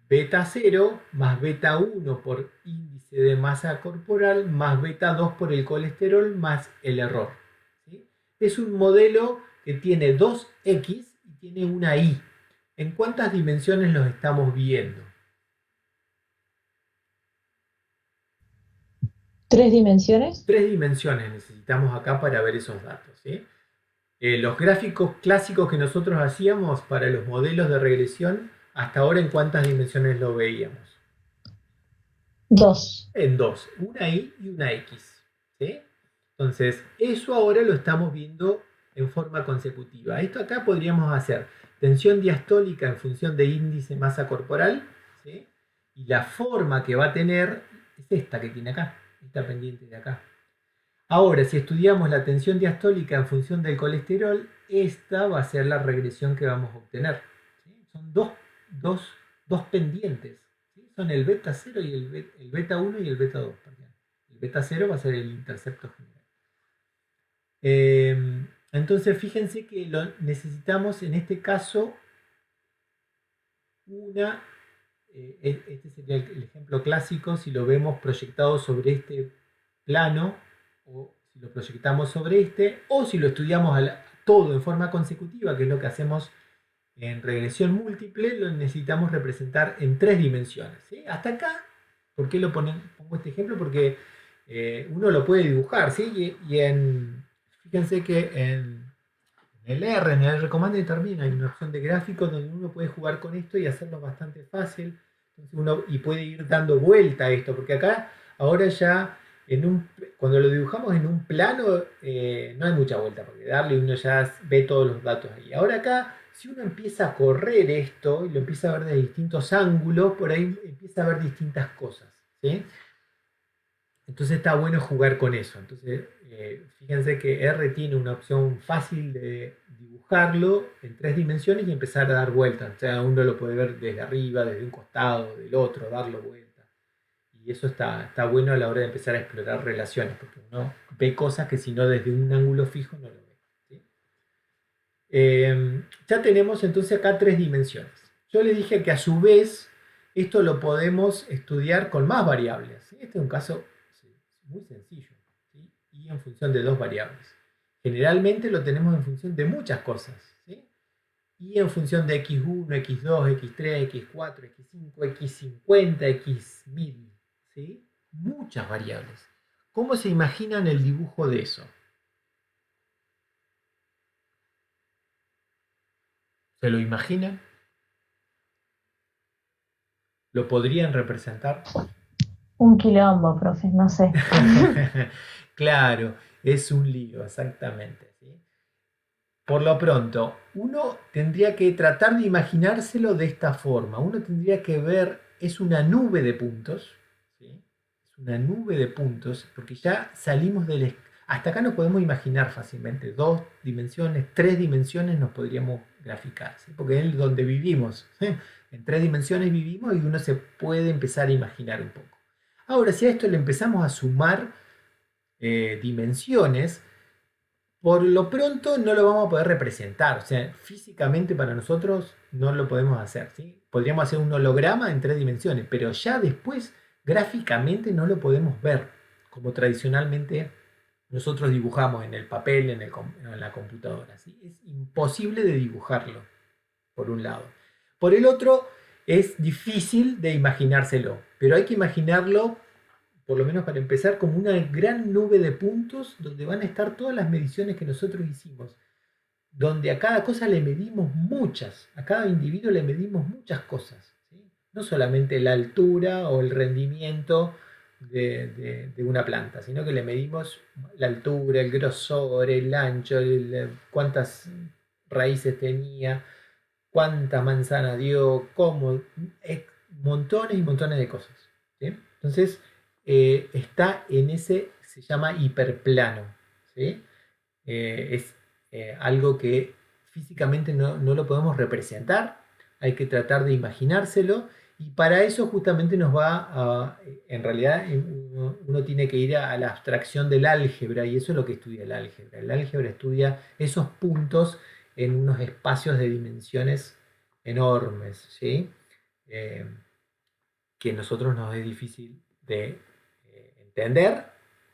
beta 0 más beta 1 por índice de masa corporal más beta 2 por el colesterol más el error, ¿sí? Es un modelo que tiene 2X y tiene una Y. ¿En cuántas dimensiones los estamos viendo? 3 dimensiones. 3 dimensiones necesitamos acá para ver esos datos, ¿sí? Los gráficos clásicos que nosotros hacíamos para los modelos de regresión, hasta ahora, ¿en cuántas dimensiones lo veíamos? 2. En 2, una Y y una X, ¿sí? Entonces, eso ahora lo estamos viendo en forma consecutiva. Esto acá podríamos hacer tensión diastólica en función de índice masa corporal, ¿sí? Y la forma que va a tener es esta que tiene acá, esta pendiente de acá. Ahora, si estudiamos la tensión diastólica en función del colesterol, esta va a ser la regresión que vamos a obtener, ¿sí? Son dos pendientes, ¿sí? Son el beta 0 y el beta 1 y el beta 2. El beta 0 va a ser el intercepto general. Entonces, fíjense que necesitamos en este caso este sería el ejemplo clásico si lo vemos proyectado sobre este plano, o si lo proyectamos sobre este, o si lo estudiamos todo en forma consecutiva, que es lo que hacemos en regresión múltiple, lo necesitamos representar en 3 dimensiones, ¿sí? Hasta acá, ¿por qué pongo este ejemplo? Porque uno lo puede dibujar, ¿sí? Fíjense que en el R Command también hay una opción de gráficos donde uno puede jugar con esto y hacerlo bastante fácil. Entonces y puede ir dando vuelta a esto, porque acá ahora ya cuando lo dibujamos en un plano no hay mucha vuelta porque darle, uno ya ve todos los datos ahí. Ahora acá, si uno empieza a correr esto y lo empieza a ver de distintos ángulos, por ahí empieza a ver distintas cosas, ¿sí? Entonces está bueno jugar con eso. Entonces, fíjense que R tiene una opción fácil de dibujarlo en 3 dimensiones y empezar a dar vueltas. O sea, uno lo puede ver desde arriba, desde un costado, del otro, darlo vuelta. Y eso está bueno a la hora de empezar a explorar relaciones, porque uno ve cosas que si no desde un ángulo fijo no lo ve, ¿sí? Ya tenemos entonces acá 3 dimensiones. Yo les dije que a su vez esto lo podemos estudiar con más variables, ¿sí? Este es un caso muy sencillo, ¿sí? Y en función de 2 variables. Generalmente lo tenemos en función de muchas cosas, ¿sí? Y en función de x1, x2, x3, x4, x5, x50, x1000, ¿sí? Muchas variables. ¿Cómo se imaginan el dibujo de eso? ¿Se lo imaginan? ¿Lo podrían representar? Un quilombo, profe, no sé. Claro, es un lío, exactamente, ¿sí? Por lo pronto, uno tendría que tratar de imaginárselo de esta forma. Uno tendría que ver, es una nube de puntos, ¿sí? Es una nube de puntos, porque ya salimos del... Hasta acá nos podemos imaginar fácilmente 2 dimensiones, 3 dimensiones nos podríamos graficar, ¿sí? Porque es donde vivimos, ¿sí? En 3 dimensiones vivimos y uno se puede empezar a imaginar un poco. Ahora, si a esto le empezamos a sumar dimensiones, por lo pronto no lo vamos a poder representar. O sea, físicamente para nosotros no lo podemos hacer, ¿sí? Podríamos hacer un holograma en 3 dimensiones, pero ya después gráficamente no lo podemos ver, como tradicionalmente nosotros dibujamos en el papel, en la computadora, ¿sí? Es imposible de dibujarlo, por un lado. Por el otro, es difícil de imaginárselo, pero hay que imaginarlo por lo menos para empezar, como una gran nube de puntos donde van a estar todas las mediciones que nosotros hicimos, donde a cada cosa le medimos muchas, a cada individuo le medimos muchas cosas, ¿sí? No solamente la altura o el rendimiento de una planta, sino que le medimos la altura, el grosor, el ancho, cuántas raíces tenía, cuánta manzana dio, cómo, montones y montones de cosas, ¿sí? Entonces, está en ese, se llama hiperplano, ¿sí? Es algo que físicamente no lo podemos representar, hay que tratar de imaginárselo, y para eso justamente nos va a, en realidad uno tiene que ir a la abstracción del álgebra, y eso es lo que estudia el álgebra. El álgebra estudia esos puntos en unos espacios de dimensiones enormes, ¿sí? Que a nosotros nos es difícil de entender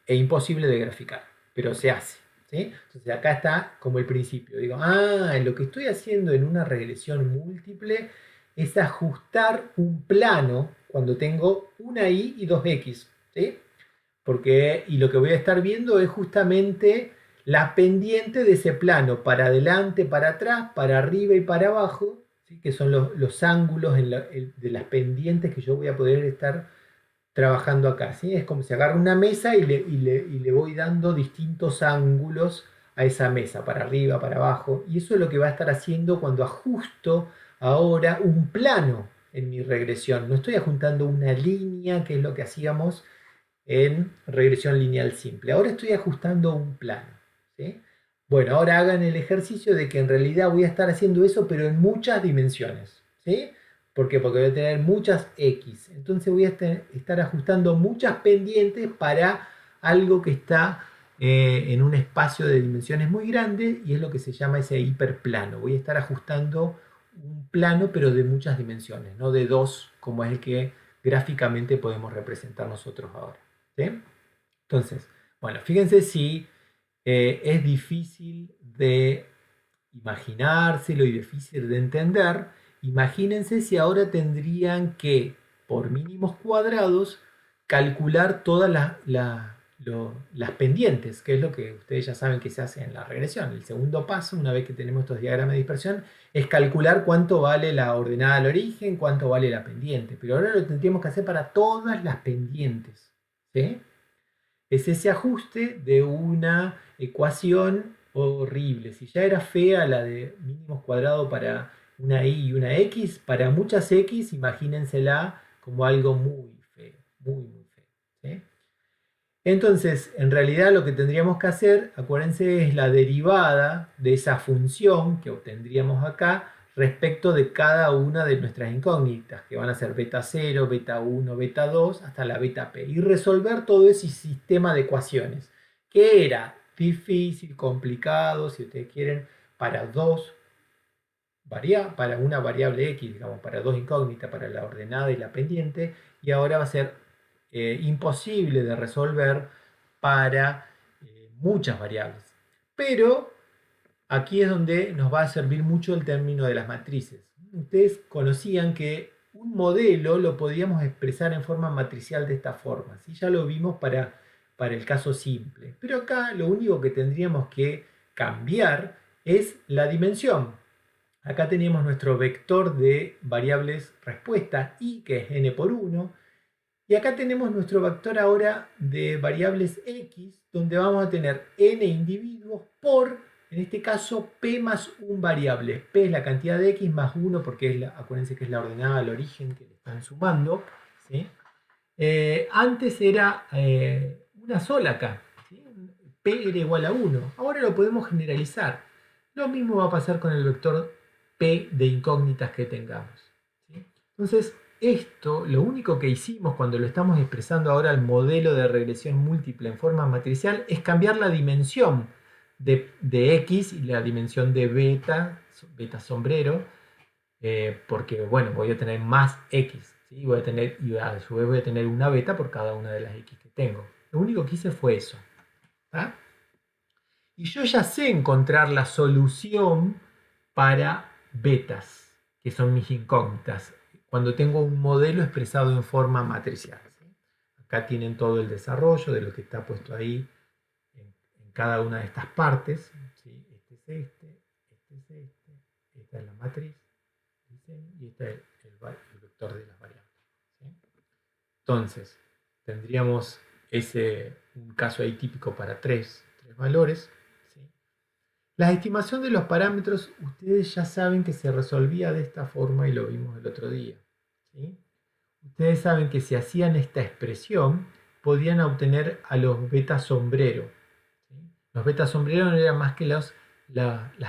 e imposible de graficar, pero se hace, ¿sí? Entonces acá está como el principio. Digo, lo que estoy haciendo en una regresión múltiple es ajustar un plano cuando tengo una y y dos x, ¿sí? Y lo que voy a estar viendo es justamente la pendiente de ese plano, para adelante, para atrás, para arriba y para abajo, ¿sí? Que son los ángulos de las pendientes que yo voy a poder estar trabajando acá, ¿sí? Es como si agarro una mesa y le voy dando distintos ángulos a esa mesa, para arriba, para abajo, y eso es lo que va a estar haciendo cuando ajusto ahora un plano en mi regresión. No estoy ajustando una línea, que es lo que hacíamos en regresión lineal simple. Ahora estoy ajustando un plano, ¿sí? Bueno, ahora hagan el ejercicio de que en realidad voy a estar haciendo eso, pero en muchas dimensiones, ¿sí? ¿Por qué? Porque voy a tener muchas X. Entonces voy a estar ajustando muchas pendientes para algo que está en un espacio de dimensiones muy grande, y es lo que se llama ese hiperplano. Voy a estar ajustando un plano, pero de muchas dimensiones, no de dos, como es el que gráficamente podemos representar nosotros ahora, ¿sí? Entonces, bueno, fíjense si es difícil de imaginárselo y difícil de entender. Imagínense si ahora tendrían que, por mínimos cuadrados, calcular todas las pendientes, que es lo que ustedes ya saben que se hace en la regresión. El segundo paso, una vez que tenemos estos diagramas de dispersión, es calcular cuánto vale la ordenada al origen, cuánto vale la pendiente. Pero ahora lo tendríamos que hacer para todas las pendientes, ¿sí? Es ese ajuste de una ecuación horrible. Si ya era fea la de mínimos cuadrados para una y y una x, para muchas x, imagínensela como algo muy feo, muy feo, ¿sí? Entonces, en realidad lo que tendríamos que hacer, acuérdense, es la derivada de esa función que obtendríamos acá respecto de cada una de nuestras incógnitas, que van a ser beta 0, beta 1, beta 2, hasta la beta p, y resolver todo ese sistema de ecuaciones, que era difícil, complicado, si ustedes quieren, para para una variable x, digamos, para dos incógnitas, para la ordenada y la pendiente, y ahora va a ser imposible de resolver para muchas variables. Pero aquí es donde nos va a servir mucho el término de las matrices. Ustedes conocían que un modelo lo podíamos expresar en forma matricial de esta forma, ¿sí? Ya lo vimos para el caso simple. Pero acá lo único que tendríamos que cambiar es la dimensión. Acá teníamos nuestro vector de variables respuesta i, que es n por 1. Y acá tenemos nuestro vector ahora de variables x, donde vamos a tener n individuos por, en este caso, p más un variable. P es la cantidad de x más 1, porque acuérdense que es la ordenada al origen que le están sumando, ¿sí? Antes era una sola acá, ¿sí? P era igual a 1. Ahora lo podemos generalizar. Lo mismo va a pasar con el vector p de incógnitas que tengamos, ¿sí? Entonces, esto, lo único que hicimos cuando lo estamos expresando ahora el modelo de regresión múltiple en forma matricial, es cambiar la dimensión de x y la dimensión de beta sombrero, porque, bueno, voy a tener más x, ¿sí? Y a su vez voy a tener una beta por cada una de las x que tengo. Lo único que hice fue eso, ¿ah? Y yo ya sé encontrar la solución para betas, que son mis incógnitas, cuando tengo un modelo expresado en forma matricial, ¿sí? Acá tienen todo el desarrollo de lo que está puesto ahí en cada una de estas partes. ¿Sí? Este es esta es la matriz, y este es el vector de las variables. ¿Sí? Entonces, tendríamos un caso ahí típico para tres valores. ¿Sí? La estimación de los parámetros, ustedes ya saben que se resolvía de esta forma y lo vimos el otro día. ¿Sí? Ustedes saben que si hacían esta expresión, podían obtener a los beta sombrero. ¿Sí? Los beta sombrero no eran más que las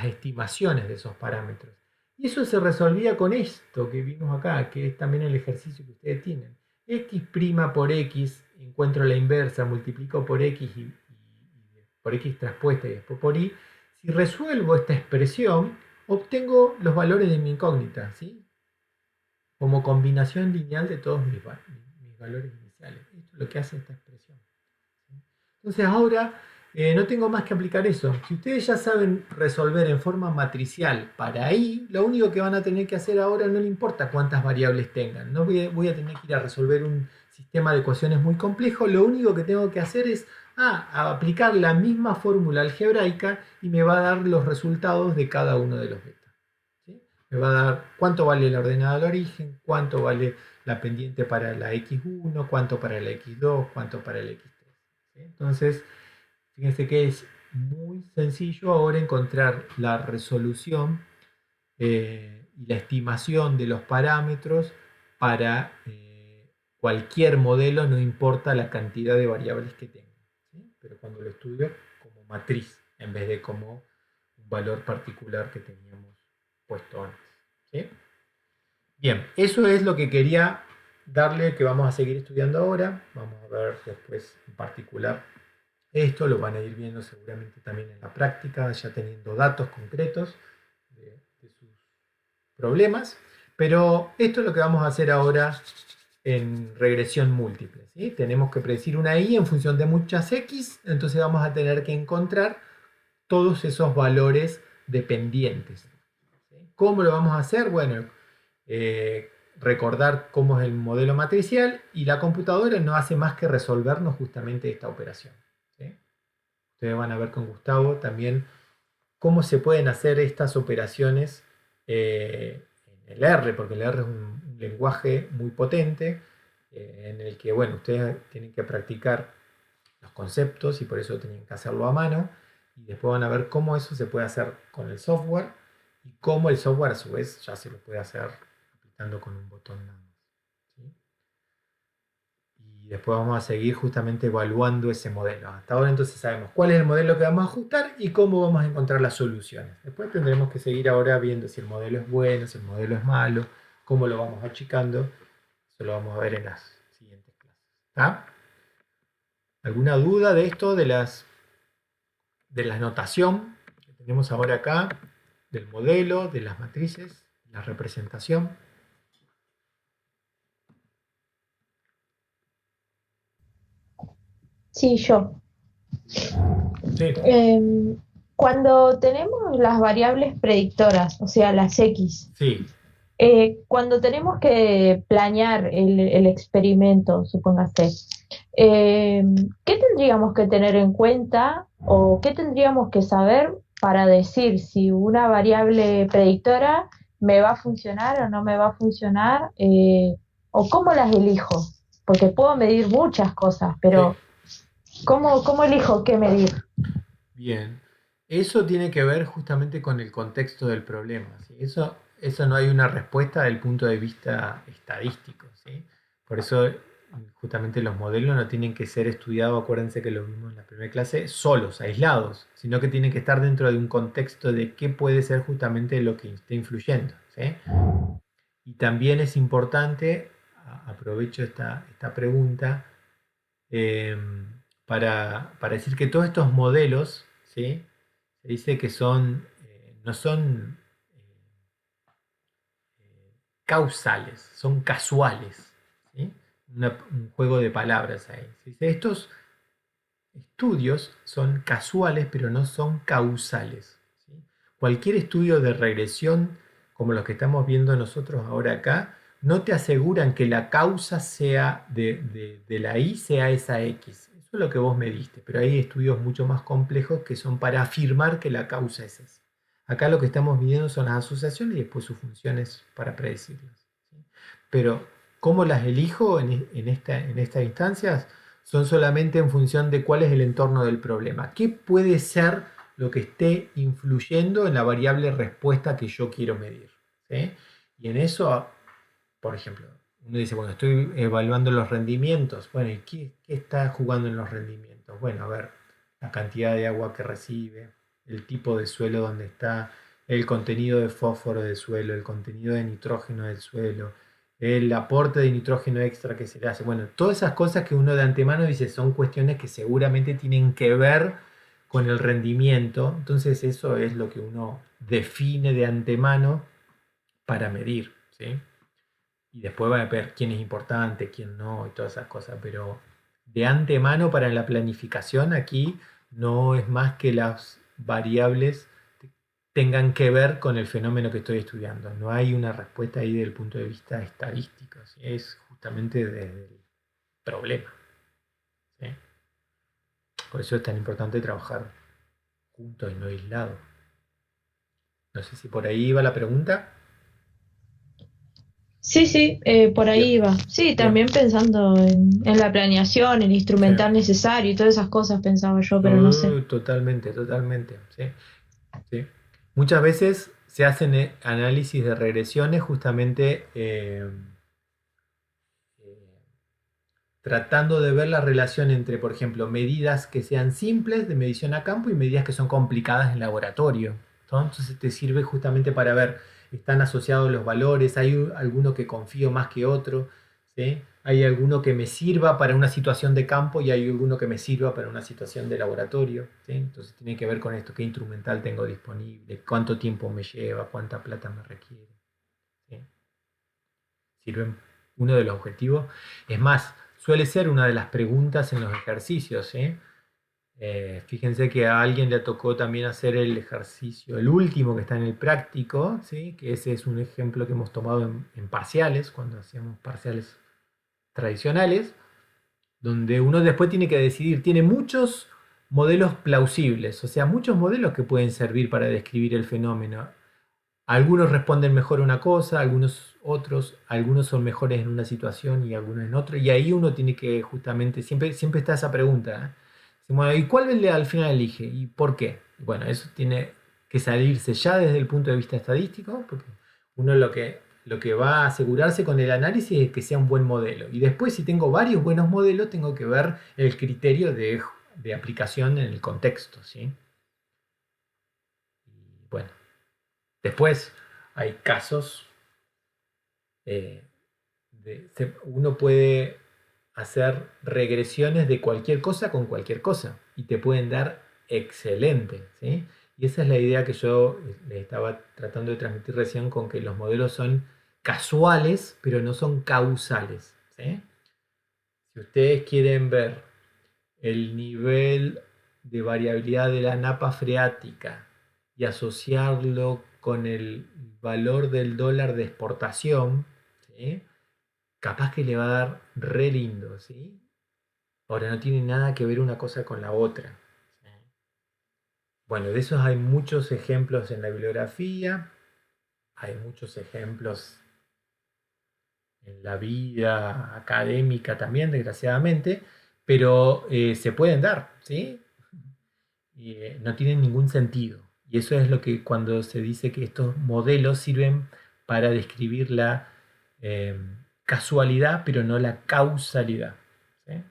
estimaciones de esos parámetros. Y eso se resolvía con esto que vimos acá, que es también el ejercicio que ustedes tienen. X' por X, encuentro la inversa, multiplico por X y por X traspuesta y después por Y. Si resuelvo esta expresión, obtengo los valores de mi incógnita, ¿sí? Como combinación lineal de todos mis valores iniciales. Esto es lo que hace esta expresión. ¿Sí? Entonces ahora no tengo más que aplicar eso. Si ustedes ya saben resolver en forma matricial para I, lo único que van a tener que hacer ahora no le importa cuántas variables tengan. No voy a tener que ir a resolver un sistema de ecuaciones muy complejo. Lo único que tengo que hacer es a aplicar la misma fórmula algebraica y me va a dar los resultados de cada uno de los betas. ¿Sí? Me va a dar cuánto vale la ordenada al origen, cuánto vale la pendiente para la x1, cuánto para la x2, cuánto para la x3. ¿Sí? Entonces, fíjense que es muy sencillo ahora encontrar la resolución y la estimación de los parámetros para cualquier modelo, no importa la cantidad de variables que tenga. ¿Sí? Pero cuando lo estudio como matriz, en vez de como un valor particular que teníamos puesto antes. ¿Sí? Bien, eso es lo que quería darle, que vamos a seguir estudiando ahora. Vamos a ver después en particular esto, lo van a ir viendo seguramente también en la práctica, ya teniendo datos concretos de sus problemas. Pero esto es lo que vamos a hacer ahora en regresión múltiple. ¿Sí? Tenemos que predecir una y en función de muchas x, entonces vamos a tener que encontrar todos esos valores dependientes. ¿Sí? ¿Cómo lo vamos a hacer? Bueno, recordar cómo es el modelo matricial, y la computadora no hace más que resolvernos justamente esta operación. ¿Sí? Ustedes van a ver con Gustavo también cómo se pueden hacer estas operaciones en el R, porque el R es un lenguaje muy potente en el que, bueno, ustedes tienen que practicar los conceptos y por eso tienen que hacerlo a mano, y después van a ver cómo eso se puede hacer con el software y cómo el software a su vez ya se lo puede hacer aplicando con un botón nada más. ¿Sí? Y después vamos a seguir justamente evaluando ese modelo. Hasta ahora entonces sabemos cuál es el modelo que vamos a ajustar y cómo vamos a encontrar las soluciones. Después tendremos que seguir ahora viendo si el modelo es bueno, si el modelo es malo, cómo lo vamos achicando. Eso lo vamos a ver en las siguientes clases. ¿Ah? ¿Alguna duda de esto, de la notación que tenemos ahora acá, del modelo, de las matrices, la representación? Sí, yo. Sí. Cuando tenemos las variables predictoras, o sea, las X, Sí. cuando tenemos que planear el experimento, supóngase, ¿qué tendríamos que tener en cuenta o qué tendríamos que saber para decir si una variable predictora me va a funcionar o no me va a funcionar? ¿O cómo las elijo? Porque puedo medir muchas cosas, pero ¿cómo elijo qué medir? Bien, eso tiene que ver justamente con el contexto del problema. ¿Sí? Eso no hay una respuesta desde el punto de vista estadístico. ¿Sí? Por eso justamente los modelos no tienen que ser estudiados, acuérdense que lo vimos en la primera clase, solos, aislados, sino que tienen que estar dentro de un contexto de qué puede ser justamente lo que esté influyendo. ¿Sí? Y también es importante, aprovecho esta pregunta, para decir que todos estos modelos, ¿sí? Se dice que no son causales, son casuales. ¿Sí? Un juego de palabras ahí. Se dice, estos estudios son casuales, pero no son causales. ¿Sí? Cualquier estudio de regresión, como los que estamos viendo nosotros ahora acá, no te aseguran que la causa sea de la Y sea esa X. Eso es lo que vos me diste, pero hay estudios mucho más complejos que son para afirmar que la causa es esa. Acá lo que estamos midiendo son las asociaciones y después sus funciones para predecirlas. ¿Sí? Pero cómo las elijo en estas instancias son solamente en función de cuál es el entorno del problema. ¿Qué puede ser lo que esté influyendo en la variable respuesta que yo quiero medir? ¿Sí? Y en eso, por ejemplo, uno dice, bueno, estoy evaluando los rendimientos. Bueno, ¿y qué está jugando en los rendimientos? Bueno, a ver, la cantidad de agua que recibe, el tipo de suelo donde está, el contenido de fósforo del suelo, el contenido de nitrógeno del suelo, el aporte de nitrógeno extra que se le hace. Bueno, todas esas cosas que uno de antemano dice son cuestiones que seguramente tienen que ver con el rendimiento. Entonces eso es lo que uno define de antemano para medir, ¿sí? Y después va a ver quién es importante, quién no y todas esas cosas. Pero de antemano para la planificación aquí no es más que las variables tengan que ver con el fenómeno que estoy estudiando. No hay una respuesta ahí desde el punto de vista estadístico, ¿sí? Es justamente desde el problema, ¿sí? Por eso es tan importante trabajar juntos y no aislados. No sé si por ahí iba la pregunta. Sí, sí, por ahí Bien, va. Sí, bien. también pensando en la planeación, el Sí. instrumental necesario y todas esas cosas pensaba yo, pero no sé. Totalmente, totalmente. ¿Sí? Sí. Muchas veces se hacen análisis de regresiones justamente eh, tratando de ver la relación entre, por ejemplo, medidas que sean simples de medición a campo y medidas que son complicadas en laboratorio, ¿no? Entonces te sirve justamente para ver, están asociados los valores, hay alguno que confío más que otro, ¿sí? Hay alguno que me sirva para una situación de campo y hay alguno que me sirva para una situación de laboratorio, ¿sí? Entonces tiene que ver con esto, qué instrumental tengo disponible, cuánto tiempo me lleva, cuánta plata me requiere, ¿sí? Sirven uno de los objetivos. Es más, suele ser una de las preguntas en los ejercicios, ¿sí? Fíjense que a alguien le tocó también hacer el ejercicio, el último que está en el práctico, ¿sí? Que ese es un ejemplo que hemos tomado en parciales, cuando hacíamos parciales tradicionales, donde uno después tiene que decidir, tiene muchos modelos plausibles, o sea, muchos modelos que pueden servir para describir el fenómeno. Algunos responden mejor a una cosa, algunos otros, algunos son mejores en una situación y algunos en otra. Y ahí uno tiene que justamente, siempre está esa pregunta, ¿eh? Bueno, ¿y cuál al final elige? ¿Y por qué? Bueno, eso tiene que salirse ya desde el punto de vista estadístico, porque uno lo que va a asegurarse con el análisis es que sea un buen modelo. Y después, si tengo varios buenos modelos, tengo que ver el criterio de aplicación en el contexto, ¿sí? Y bueno. Después hay casos, eh, uno puede hacer regresiones de cualquier cosa con cualquier cosa y te pueden dar excelente, ¿sí? Y esa es la idea que yo le estaba tratando de transmitir recién con que los modelos son casuales, pero no son causales, ¿sí? Si ustedes quieren ver el nivel de variabilidad de la napa freática y asociarlo con el valor del dólar de exportación, ¿sí? Capaz que le va a dar re lindo, ¿sí? Ahora no tiene nada que ver una cosa con la otra, ¿sí? Bueno, de esos hay muchos ejemplos en la bibliografía, hay muchos ejemplos en la vida académica también, desgraciadamente, pero se pueden dar, ¿sí? Y no tienen ningún sentido. Y eso es lo que cuando se dice que estos modelos sirven para describir la eh, casualidad, pero no la causalidad, ¿sí?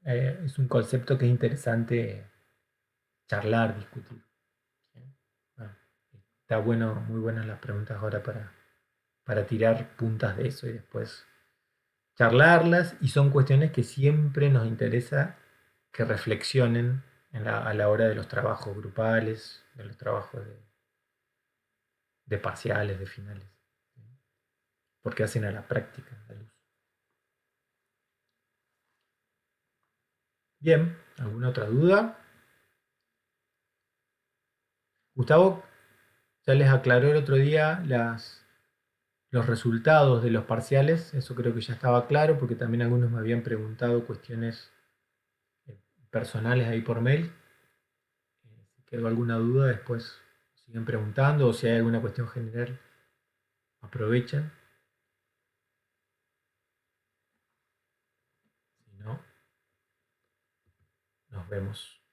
Es un concepto que es interesante charlar, discutir, ¿sí? Bueno, está bueno, muy buenas las preguntas ahora para tirar puntas de eso y después charlarlas, y son cuestiones que siempre nos interesa que reflexionen a la hora de los trabajos grupales, de los trabajos de parciales, de finales, ¿sí? Porque hacen a la práctica la luz. Bien, ¿alguna otra duda? Gustavo ya les aclaró el otro día las los resultados de los parciales, eso creo que ya estaba claro, porque también algunos me habían preguntado cuestiones personales ahí por mail. Si quedó alguna duda, después siguen preguntando, o si hay alguna cuestión general, aprovechan. Si no, nos vemos.